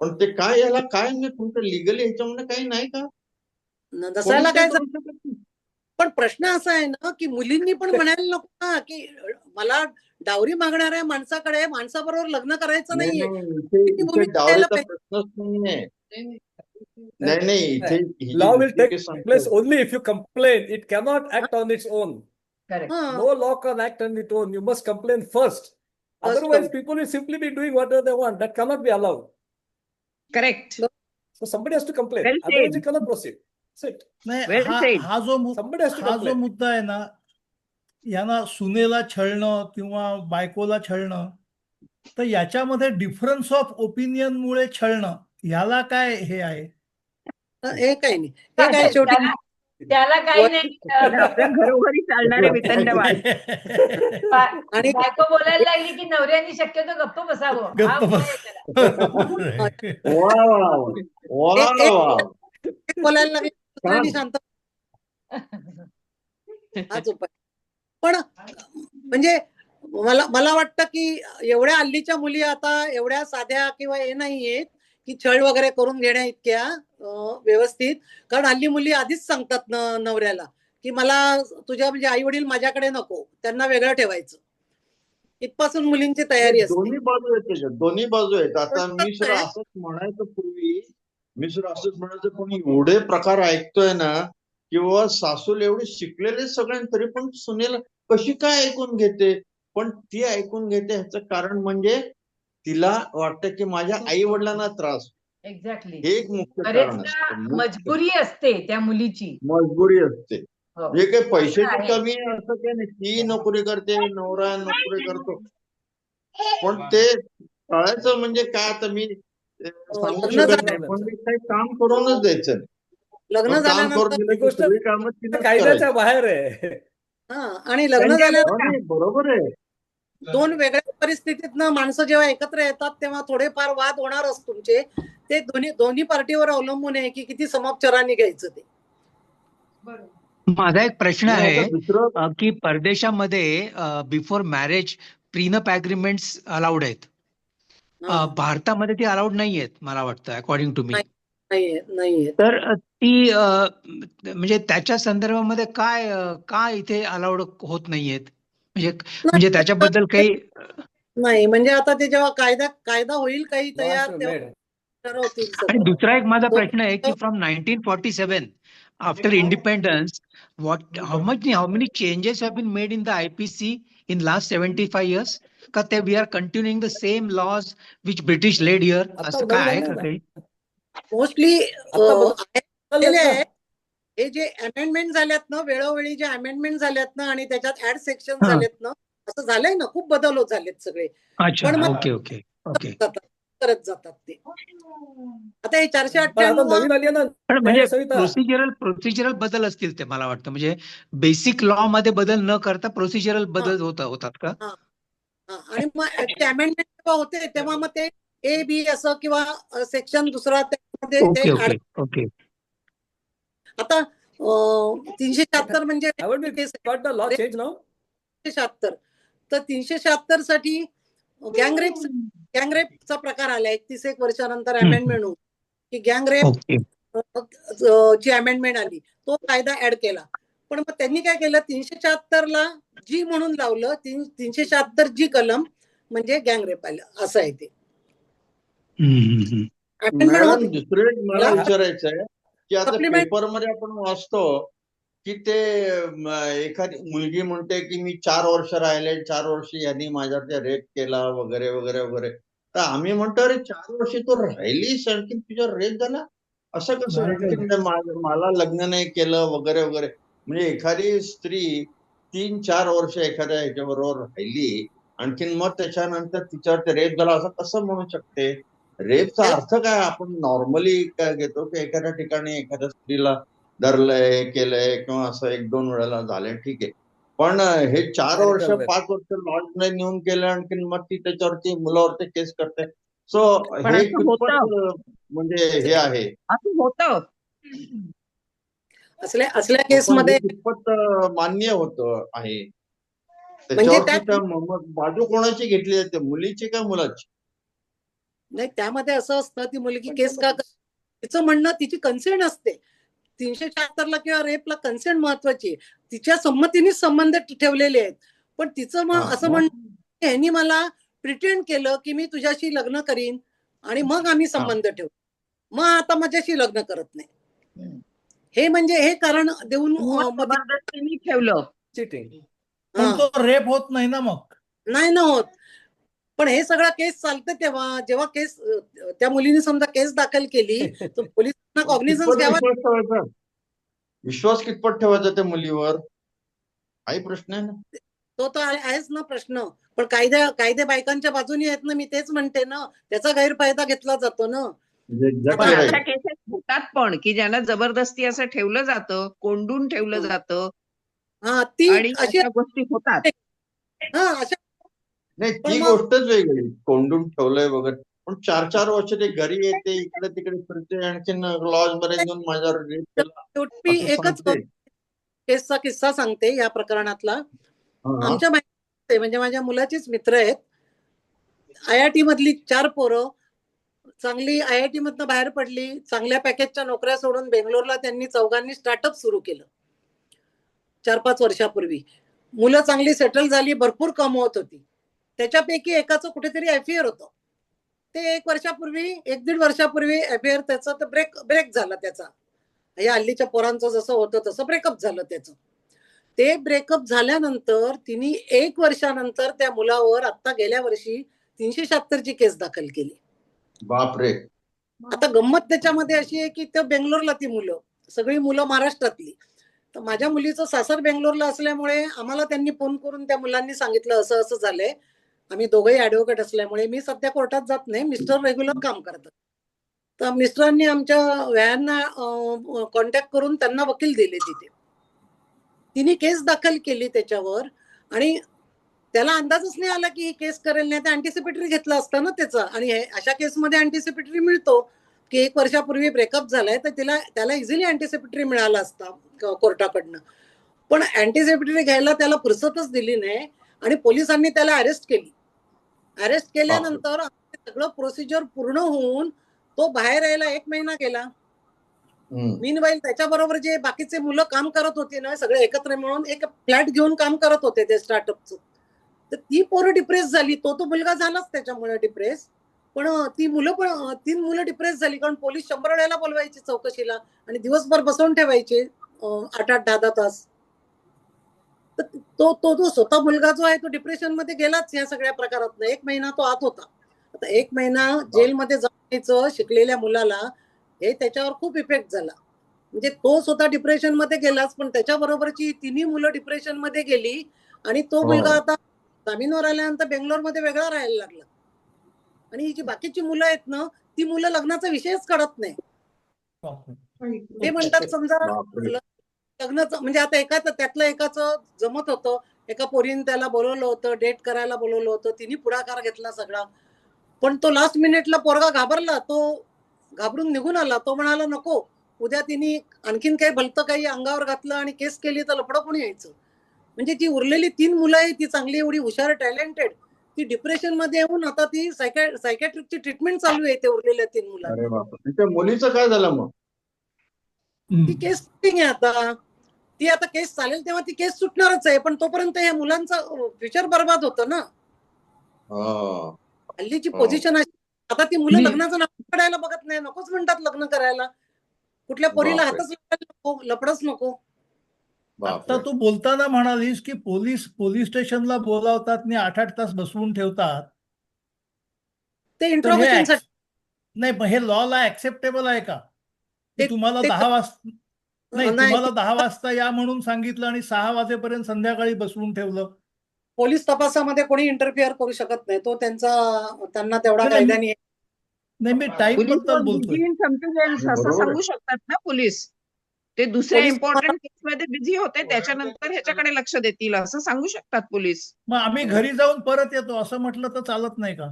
पण ते काय याला काय नाही, तुमचं लिगली ह्याच्यामध्ये काही नाही का? नसायला काय. पण प्रश्न असा आहे ना की मुलींनी पण म्हणायला नको ना की मला डावरी मागणाऱ्या माणसाकडे माणसाबरोबर लग्न करायचं नाहीये. डावरीचा प्रश्नच नाहीये. नाही, law will take place only if you complain. It cannot act on its own. Correct. No law can act on its own. You must complain first. Otherwise, people will simply be doing whatever they want. That cannot be allowed. Correct. So somebody has to complain. Well said. Otherwise, you cannot proceed. That's it. नाही, हा जो complain. मुद्दा आहे ना, यांना सुनेला छळणं किंवा बायकोला छळणं, तर याच्यामध्ये डिफरन्स ऑफ ओपिनियन मुळे छळणं, याला काय हे आहे? हे काही नाही, हे काय शेवटी त्याला काही नाही. आपल्या घरोघरी चालणारे वितंडवाद. आणि बायको बोलायला लागली की नवऱ्याने शक्यतो गप्प बसावं. बोलायला लागली शांत. हाच उपाय. पण म्हणजे मला वाटतं की एवढ्या हल्लीच्या मुली आता एवढ्या साध्या किंवा हे नाहीयेत की छळ वगैरे करून घेण्या इतक्या व्यवस्थित. कारण हल्ली मुली आधीच सांगतात नवऱ्याला की मला तुझ्या म्हणजे आई वडील माझ्याकडे नको, त्यांना वेगळं ठेवायचं. इथपासून मुलींची तयारी असते. दोन्ही बाजू आहेत त्याच्यात, दोन्ही बाजू आहेत. आता मी सुद्धा असंच म्हणायचं पण एवढे प्रकार ऐकतोय ना, किंवा सासूल एवढे शिकलेले सगळे, तरी पण सुनेला कशी काय ऐकून घेते. पण ती ऐकून घेते ह्याचं कारण म्हणजे तिला वाटतं की माझ्या आई वडिलांना त्रास. एक्झॅक्टली. हे एक मुख्य कारण असतं. मजबुरी असते त्या मुलीची. मजबुरी असते. हो. जे काही पैशाची आहे. कमी आहे असं काही नाही. ती नोकरी करते, नवरा नोकरी करतो, पण ते कळायचं म्हणजे काय आता मी सांगू लग्न शकत नाही, झालं- पण मी काही काम करूनच द्यायचं नाही. लग्न मग काम झाल्यानंतर करून दिलं ही की गोष्ट सगळी कामं तिनेच करायची. कायद्याच्या बाहेर आहे. आणि लग्न म्हणजे झाल्यानंतर हो नाही, बरोबर आहे. दोन वेगळ्या परिस्थितीतनं माणसं जेव्हा एकत्र येतात तेव्हा थोडेफार वाद होणारच तुमचे. ते दोन्ही पार्टीवर अवलंबून आहे की किती समोपचाराने घ्यायचं ते. माझा एक प्रश्न नाही, आहे आता दुसरं की परदेशामध्ये before marriage prenup agreements allowed आहेत. हा. भारतामध्ये ती अलाउड नाही आहेत मला वाटतं अकॉर्डिंग टू मी. नाहीये. तर ती म्हणजे त्याच्या संदर्भामध्ये काय इथे अलाउड होत नाहीयेत म्हणजे त्याच्याबद्दल काही नाही म्हणजे आता ते जेव्हा कायदा होईल काही तयार Laws तेव्हा made. ठरवतील आणि सगळं. दुसरा एक माझा प्रश्न आहे की from 1947 after independence how many changes have been made in the IPC in last 75 years का ते we are continuing the same laws which British laid here आता असं बदल काय आहे झाले का ना. काही? मोस्टली आता बदललेत ना. हे जे अमेंडमेंट झाल्यात ना, वेळोवेळी जे अमेंडमेंट झाल्यात ना आणि त्याच्यात ऍड सेक्शन हा. झालेत ना, असं झालंय ना, खूप बदल होत झालेत सगळे. अच्छा पण मग ओके करत जातात ते. आता हे पण आता 498 नवीन आली आहे ना पण म्हणजे न्यायसंहिता. प्रोसिजरल बदल असतील ते मला वाटतं म्हणजे बेसिक लॉ मध्ये बदल न करता प्रोसिजरल बदल होतात का? आणि मग ते अमेंडमेंट जेव्हा होते तेव्हा मग ते A-B असं किंवा सेक्शन दुसरा त्यामध्ये ते ओके आता 376 म्हणजे Haven't we got the law change now? 376 तर 376 साठी गँगरेपचा प्रकार आला 31 वर्षानंतर अमेंडमेंट होऊन की गँगरेप ओके ची अमेंडमेंट आली, तो कायदा ऍड केला. पण मग त्यांनी काय केलं 376 ला जी म्हणून लावलं 376 जी कलम म्हणजे गँगरेप आलं असं आहे ते. Amendment मॅडम होत दुसरं एक मला मला विचारायचं आहे की आता Supplement- पेपरमध्ये आपण वाचतो की ते एखादी मुलगी म्हणते की मी 4 वर्ष राहिले, 4 वर्षी यांनी माझ्यावर रेप केला वगैरे वगैरे वगैरे. तर आम्ही म्हणतो अरे 4 वर्षी तू राहिलीस आणखी तुझ्यावर रेप झाला असं कसं? आणखी मला लग्न नाही केलं वगैरे वगैरे. म्हणजे एखादी स्त्री 3-4 वर्ष एखाद्या ह्याच्याबरोबर राहिली आणखीन मग त्याच्यानंतर तिच्यावर रेप झाला असं कसं म्हणू शकते? रेपचा अर्थ काय आपण नॉर्मली काय घेतो की एखाद्या ठिकाणी एखाद्या स्त्रीला धरलंय केलंय किंवा असं 1-2 वेळेला झालंय ठीक आहे. पण हे 4 वर्ष Marital rape. 5 वर्ष लॉजमध्ये नेऊन केलं आणखीन मग ती त्याच्यावरती मुलावरती केस करते. सो पण हे असं कितपत होतं. म्हणजे हे आहे असं होतं. असल्या पण केसमध्ये हे कितपत मान्य होतं आहे म्हणजे त्याच्यावरती त्यात तर बाजू कोणाची घेतली जाते, मुलीची का मुलाची? नाही त्यामध्ये असं असतं ती मुलगी केस का तिचं म्हणणं तिची कन्सेंट असते 376 ला किंवा रेपला कन्सेंट महत्वाची आहे. तिच्या संमतीनेच संबंध ठेवलेले आहेत. पण तिचं मग असं म्हणणं ह्यांनी मला प्रिटेंड केलं की मी तुझ्याशी लग्न करीन आणि मग आम्ही संबंध ठेवू, मग आता माझ्याशी लग्न करत नाही. हे म्हणजे हे कारण देऊन जबरदस्तीने ठेवलं. Cheating. पण तो रेप होत नाही ना मग. नाही ना होत. पण हे सगळं केस चालतं तेव्हा जेव्हा केस त्या मुलीने समजा केस दाखल केली तर पोलिसांना कॉग्निझन्स घ्यावा. विश्वास कितपत ठेवायचा त्या मुलीवर हाही प्रश्न आहे ना. तो तर आहेच ना प्रश्न. पण कायदे बायकांच्या बाजूने आहेत ना, मी तेच म्हणते ना, त्याचा गैरफायदा घेतला जातो ना. पण अशा केसेस होतात पण की ज्यांना जबरदस्ती असं ठेवलं जातं, कोंडून ठेवलं जातं ती आणि अशी अशा गोष्टी होतात. अशा नाही ती गोष्टच वेगळी कोंडून ठेवलंय वगैरे. पण 4-4 वर्ष ते घरी येते इकडे तिकडे फिरते आणखीन लॉज मध्ये नेऊन माझ्यावर रेप केला मी असं एकच सांगते. केसचा किस्सा सांगते या प्रकरणातला. आमच्या म्हणजे माझ्या मुलाचीच मित्र आहेत. IIT मधली 4 पोरं चांगली IIT मधनं बाहेर पडली, चांगल्या पॅकेजच्या नोकऱ्या सोडून बेंगलोरला त्यांनी चौघांनी स्टार्टअप सुरू केलं 4-5 वर्षापूर्वी. मुलं चांगली सेटल झाली, भरपूर कमवत होती. त्याच्यापैकी एकाचं कुठेतरी अफेअर होतं. ते 1-1.5 वर्षापूर्वी अफेअर त्याचा तर ब्रेक झाला त्याचा. या हल्लीच्या पोरांचं जसं होतं तसं ब्रेकअप झालं त्याचं. ते ब्रेकअप झाल्यानंतर तिने 1 वर्षानंतर त्या मुलावर आता गेल्या वर्षी 376 ची केस दाखल केली. बापरे. आता गंमत त्याच्यामध्ये अशी आहे की ते बेंगलोरला ती मुलं सगळी मुलं महाराष्ट्रातली. तर माझ्या मुलीचं सासर बेंगलोरला असल्यामुळे आम्हाला त्यांनी फोन करून त्या मुलांनी सांगितलं असं असं झालंय. आम्ही दोघंही ऍडव्होकेट असल्यामुळे मी सध्या कोर्टात जात नाही, मिस्टर रेग्युलर काम करतात. तर मिस्टरांनी आमच्या व्यायांना कॉन्टॅक्ट करून त्यांना वकील दिले तिथे. तिने केस दाखल केली त्याच्यावर आणि त्याला अंदाजच नाही आला की ही केस करेल, नाही तर अँटिसिपेटरी घेतला असता ना त्याचा. आणि अशा केसमध्ये अँटिसिपेटरी मिळतो की 1 वर्षापूर्वी ब्रेकअप झालाय तर त्याला इझिली अँटिसिपेटरी मिळाला असता कोर्टाकडनं. पण अँटिसिपेटरी घ्यायला त्याला फुरसतच दिली नाही आणि पोलिसांनी त्याला अरेस्ट केली. अरेस्ट केल्यानंतर सगळं प्रोसिजर पूर्ण होऊन तो बाहेर यायला 1 महिना गेला. मीनवाईल त्याच्याबरोबर जे बाकीचे मुलं काम करत होते ना, सगळे एकत्र मिळून एक फ्लॅट घेऊन काम करत होते ते स्टार्टअपचं. तर ती पोरं डिप्रेस झाली. तो मुलगा झालाच त्याच्यामुळे डिप्रेस. पण ती मुलं पण 3 मुलं डिप्रेस झाली, कारण पोलीस 100 वेळेला बोलवायचे चौकशीला आणि दिवसभर बसवून ठेवायचे 8-8, 10-10 तास. तर तो स्वतः मुलगा जो आहे तो डिप्रेशन मध्ये गेलाच या सगळ्या प्रकारात. 1 महिना तो आत होता. आता 1 महिना जेलमध्ये जायचं शिकलेल्या मुलाला हे त्याच्यावर खूप इफेक्ट झाला. म्हणजे तो स्वतः डिप्रेशन मध्ये गेलाच, पण त्याच्याबरोबरची 3 मुलं डिप्रेशन मध्ये गेली आणि तो मुलगा आता जामीनवर आल्यानंतर बेंगलोरमध्ये वेगळा राहायला लागला. आणि ही जी बाकीची मुलं आहेत ना, ती मुलं लग्नाचा विषयच काढत नाही. ते म्हणतात समजा लग्नाचं म्हणजे आता त्यातलं एकाचं जमत होतं, एका पोरीने त्याला बोलवलं होतं, डेट करायला बोलवलं होतं, तिने पुढाकार घेतला सगळा. पण तो लास्ट मिनिटला पोरगा घाबरला, तो घाबरून निघून आला. तो म्हणाला नको, उद्या तिने आणखीन काही भलतं काही अंगावर घातलं आणि केस केली तर लफडं कोणी यायचं. म्हणजे ती उरलेली 3 मुलं आहे, ती चांगली एवढी हुशार टॅलेंटेड, ती डिप्रेशन मध्ये येऊन आता ती सायकॅट्रिकची ट्रीटमेंट चालू आहे ते उरलेल्या 3 मुलांना. अरे बापरे, त्या मुलीचं काय झालं मग? ती केस सुटिंग आहे आता. ती आता केस चालेल तेव्हा ती केस सुटणारच आहे, पण तोपर्यंत या मुलांचं फ्युचर बर्बाद होतं ना. हल्लीची पोझिशन अशी, आता ती मुलं लग्नाचं नाव काढायला बघत नाही, नकोच म्हणतात लग्न करायला. कुठल्या पोरीला हातच नको, लपडच नको. आता तू बोलताना म्हणालीस की पोलीस स्टेशनला बोलावतात आणि 8-8 तास बसवून ठेवतात. ते इंट्रोगेशन नाही, पण हे लॉला ऍक्सेप्टेबल आहे का? तुम्हाला 10 वाजता नाही, तुम्हाला 10 वाजता या म्हणून सांगितलं आणि 6 वाजेपर्यंत संध्याकाळी बसवून ठेवलं. पोलीस तपासामध्ये कोणी इंटरफिअर करू शकत नाही. तो त्यांना तेवढा कायद्याने. नाही, मी टाईम बद्दल बोलतोय. असं सांगू शकतात ना पोलीस. ते दुसऱ्या इम्पॉर्टंट केसमध्ये बिझी होते, त्याच्यानंतर ह्याच्याकडे लक्ष देतील असं सांगू शकतात पोलीस. मग आम्ही घरी जाऊन परत येतो असं म्हटलं तर चालत नाही का?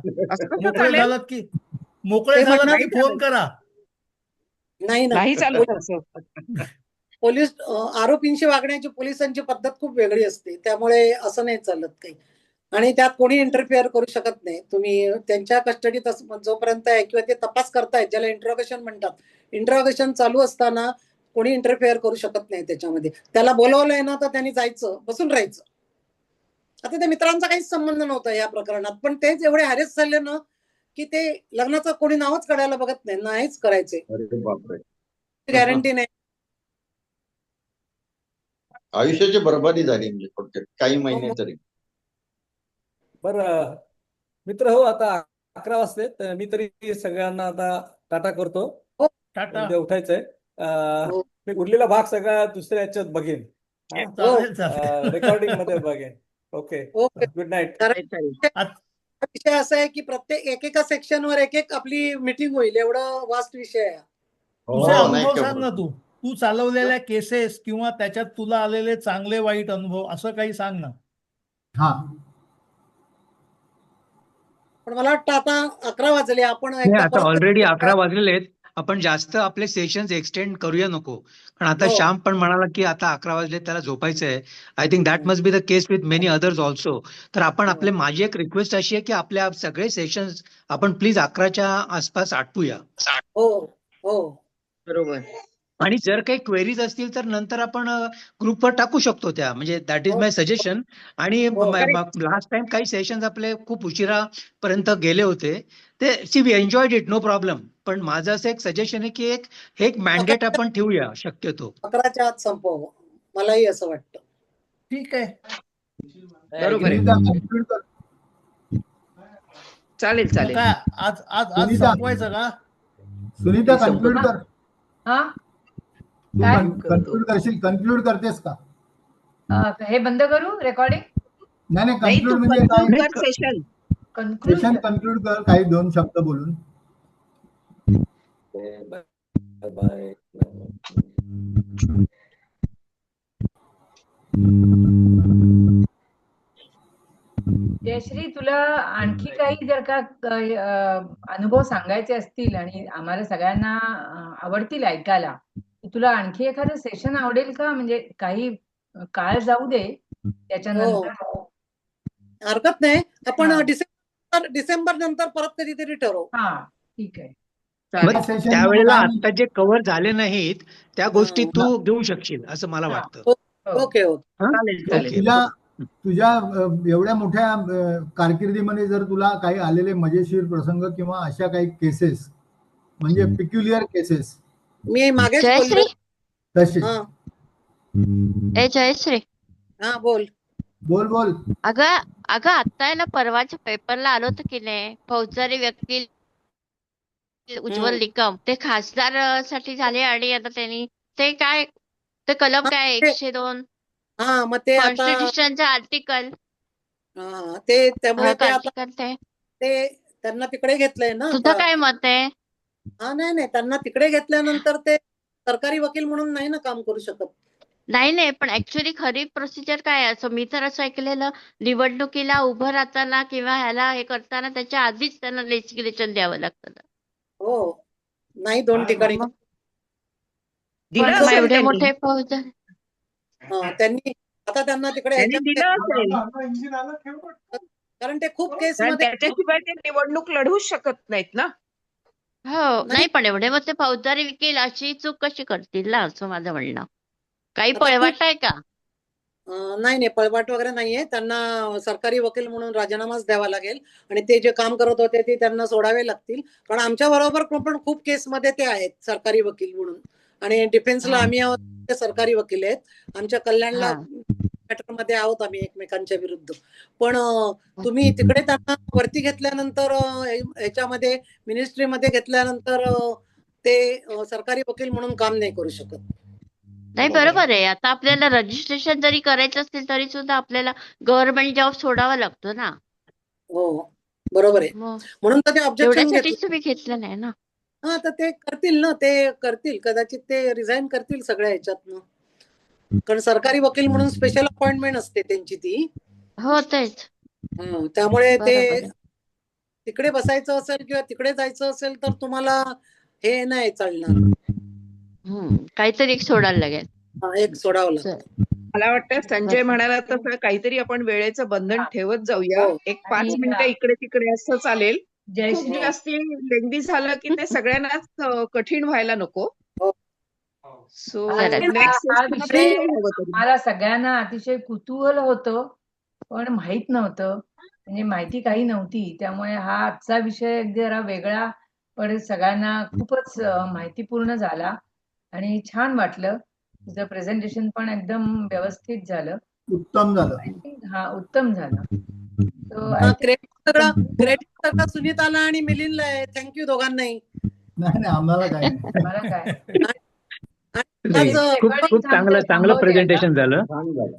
मोकळे झालात की फोन करा. नाही चालत असं. पोलीस आरोपींशी वागण्याची पोलिसांची पद्धत खूप वेगळी असते, त्यामुळे असं नाही चालत काही. आणि त्यात कोणी इंटरफिअर करू शकत नाही. तुम्ही त्यांच्या कस्टडीत जोपर्यंत आहे किंवा ते तपास करतायत, ज्याला इंट्रोगेशन म्हणतात, इंट्रोगेशन चालू असताना कोणी इंटरफिअर करू शकत नाही त्याच्यामध्ये. त्याला बोलवलंय ना तर त्यांनी जायचं, बसून राहायचं. आता त्या मित्रांचा काहीच संबंध नव्हता या प्रकरणात, पण तेच एवढे हॅरेस झाले ना की ते लग्नाचं कोणी नावच काढायला बघत नाही, नाहीच करायचे. गॅरंटी नाही. आयुष्याची बर्बादी झाली म्हणजे थोडक्यात काही महिने तरी. बरं मित्र हो, आता 11 वाजले, तर मी तरी सगळ्यांना आता टाटा करतो. उद्या उठायचंय. मी उरलेला भाग सगळा दुसऱ्या याच्यात बघेन, रेकॉर्डिंग मध्ये बघेन. Okay, good night. विषय असा आहे की प्रत्येक एकेका सेक्शनवर एक आपली मीटिंग होईल, एवढं वास्ट विषय आहे. तुझे अनुभव सांग ना, तू चालवलेल्या केसेस किंवा त्याच्यात तुला आलेले चांगले वाईट अनुभव असं काही सांग ना. पण मला वाटतं आता 11 वाजले, आपण आता ऑलरेडी 11 वाजलेले आहेत. आपण जास्त आपले सेशन्स एक्सटेंड करूया नको, कारण आता श्याम पण म्हणाला की आता 11 वाजले, त्याला झोपायचं आहे. I think that must be the case with many others also. तर आपण माझी एक रिक्वेस्ट अशी आहे की आपल्या सगळे सेशन्स आपण प्लीज 11च्या आसपास आटपूया. हो हो बरोबर. आणि जर काही क्वेरीज असतील तर नंतर आपण ग्रुपवर टाकू शकतो त्या, म्हणजे दॅट इज माय सजेशन. आणि लास्ट टाइम काही सेशन्स आपले खूप उशिरापर्यंत गेले होते, ते we enjoyed it, no problem. पण माझं असं एक सजेशन आहे की एक मॅन्डेट आपण ठेवूया शक्यतो. 11च्या आत संपव, मलाही असं वाटतं. ठीक आहे, बरोबर आहे. चालेल चालेल. आज संपवायचं का? सुनीता कन्क्लूड कर. काय? कन्क्लूड करतेस का? हे बंद करू रेकॉर्डिंग? नाही नाही, कन्क्लूड तू म्हणजे काय? conclude कर सेशन. सेशन कन्क्लूड कर, काही 2 शब्द बोलून. Bye bye. जयश्री, तुला आणखी काही जर का अनुभव सांगायचे असतील आणि आम्हाला सगळ्यांना आवडतील ऐकायला, तुला आणखी एखादं सेशन आवडेल का? म्हणजे काही काळ जाऊ दे त्याच्यानंतर. हरकत नाही. आपण हा. डिसेंबर नंतर परत कधीतरी ठरवू. हा, ठीक आहे. मग session त्यावेळेला मध्ये आता जे कव्हर झाले नाहीत त्या गोष्टी तू घेऊ शकशील असं मला हा. वाटतं. Okay okay. चालेल चालेल. तुझ्या एवढ्या मोठ्या कारकिर्दीमध्ये जर तुला काही आलेले मजेशीर प्रसंग किंवा अशा काही केसेस, म्हणजे पिक्युलियर केसेस मी मागेच जयश्री, बोललो. तसे. हा जयश्री, हा बोल. बोल. अगं आता आहे ना, परवाच्या पेपरला आलो होतं की नाही, फौजदारी वकील उज्ज्वल निकम ते खासदार साठी झाले आणि आता त्यांनी ते काय, ते कलम काय 102 हा मग ते आता कॉन्स्टिट्यूशनचं आर्टिकल ते त्यामुळे ते आता आर्टिकल ते त्यांना तिकडे घेतलंय ना. तुझं काय मत आहे? हा नाही त्यांना तिकडे घेतल्यानंतर ते सरकारी वकील म्हणून नाही ना काम करू शकत. नाही पण ऍक्च्युली खरी प्रोसिजर काय आहे? असं मी तर असं ऐकलेलं, निवडणुकीला उभं राहताना किंवा ह्याला हे करताना त्याच्या आधीच त्यांना लेजिस्लेशन द्यावं लागतं. हो नाही, 2 ठिकाणी दिलं पण असेल एवढे त्यांनी. मोठे फौजदार त्यांनी आता त्यांना तिकडे त्यांनी दिलं ह्याच्यात- असेल. कारण ते खूप केस कारण मध्ये त्याच्याशिवाय ते निवडणूक लढवूच शकत नाहीत ना. हो नाही, पण एवढे मोठे फौजदारी वकील अशी चूक कशी करतील ना, असं माझं म्हणणं. काही आता पळवाट आहे का? नाही पळवाट वगैरे नाहीये. त्यांना सरकारी वकील म्हणून राजीनामाच द्यावा लागेल आणि ते जे काम करत होते ते त्यांना सोडावे लागतील. कारण आमच्या बरोबर पण खूप केसमध्ये ते आहेत सरकारी वकील म्हणून, आणि डिफेन्सला आम्ही आहोत, ते सरकारी वकील आहेत. आमच्या कल्याणला मॅटर मध्ये आहोत आम्ही एकमेकांच्या विरुद्ध. पण तुम्ही तिकडे त्यांना वरती घेतल्यानंतर ह्याच्यामध्ये मिनिस्ट्रीमध्ये घेतल्यानंतर ते सरकारी वकील म्हणून काम नाही करू शकत. नाही बरोबर आहे. आता आपल्याला रजिस्ट्रेशन जरी करायचं असेल तरी सुद्धा आपल्याला गव्हर्नमेंट जॉब सोडावा लागतो ना. हो बरोबर आहे. मग म्हणून तर ते ऑब्जेक्शन घेतलं. एवढ्यासाठीच तुम्ही घेतलं नाही ना. हा तर ते करतील ना, ते करतील कदाचित, ते रिझाईन करतील सगळ्या ह्याच्यातनं. कारण सरकारी वकील म्हणून स्पेशल अपॉइंटमेंट असते त्यांची ती. हो तेच. त्यामुळे ते बरोबर आहे. तिकडे बसायचं असेल किंवा तिकडे जायचं असेल तर तुम्हाला हे नाही चालणार. काहीतरी एक सोडायला लागेल. एक सोडावं लागतं. मला वाटतं संजय म्हणाला तसं काहीतरी आपण वेळेचं बंधन ठेवत जाऊया. हो. एक 5 आणि मिनिटं इकडे तिकडे असं चालेल. खूप जयश्री, जास्ती लेंदी झालं की ते सगळ्यांनाच कठीण व्हायला नको. हो. सो चालेल. नेक्स्ट हा विषय हवं तरी. मला सगळ्यांना अतिशय कुतूहल होतं, पण माहित नव्हतं, म्हणजे माहिती काही नव्हती. त्यामुळे हा आजचा विषय अगदी जरा वेगळा, पण सगळ्यांना खूपच माहितीपूर्ण झाला आणि छान वाटलं. तुझं प्रेझेंटेशन पण एकदम व्यवस्थित झालं. उत्तम झालं. हा, उत्तम झालं. क्रेडिट सगळं सुनीताला आणि मिलिंदला आहे. थँक्यू दोघांनाही. नाही आम्हाला काही नाही. मला काय खूप चांगलं प्रेझेंटेशन झालं.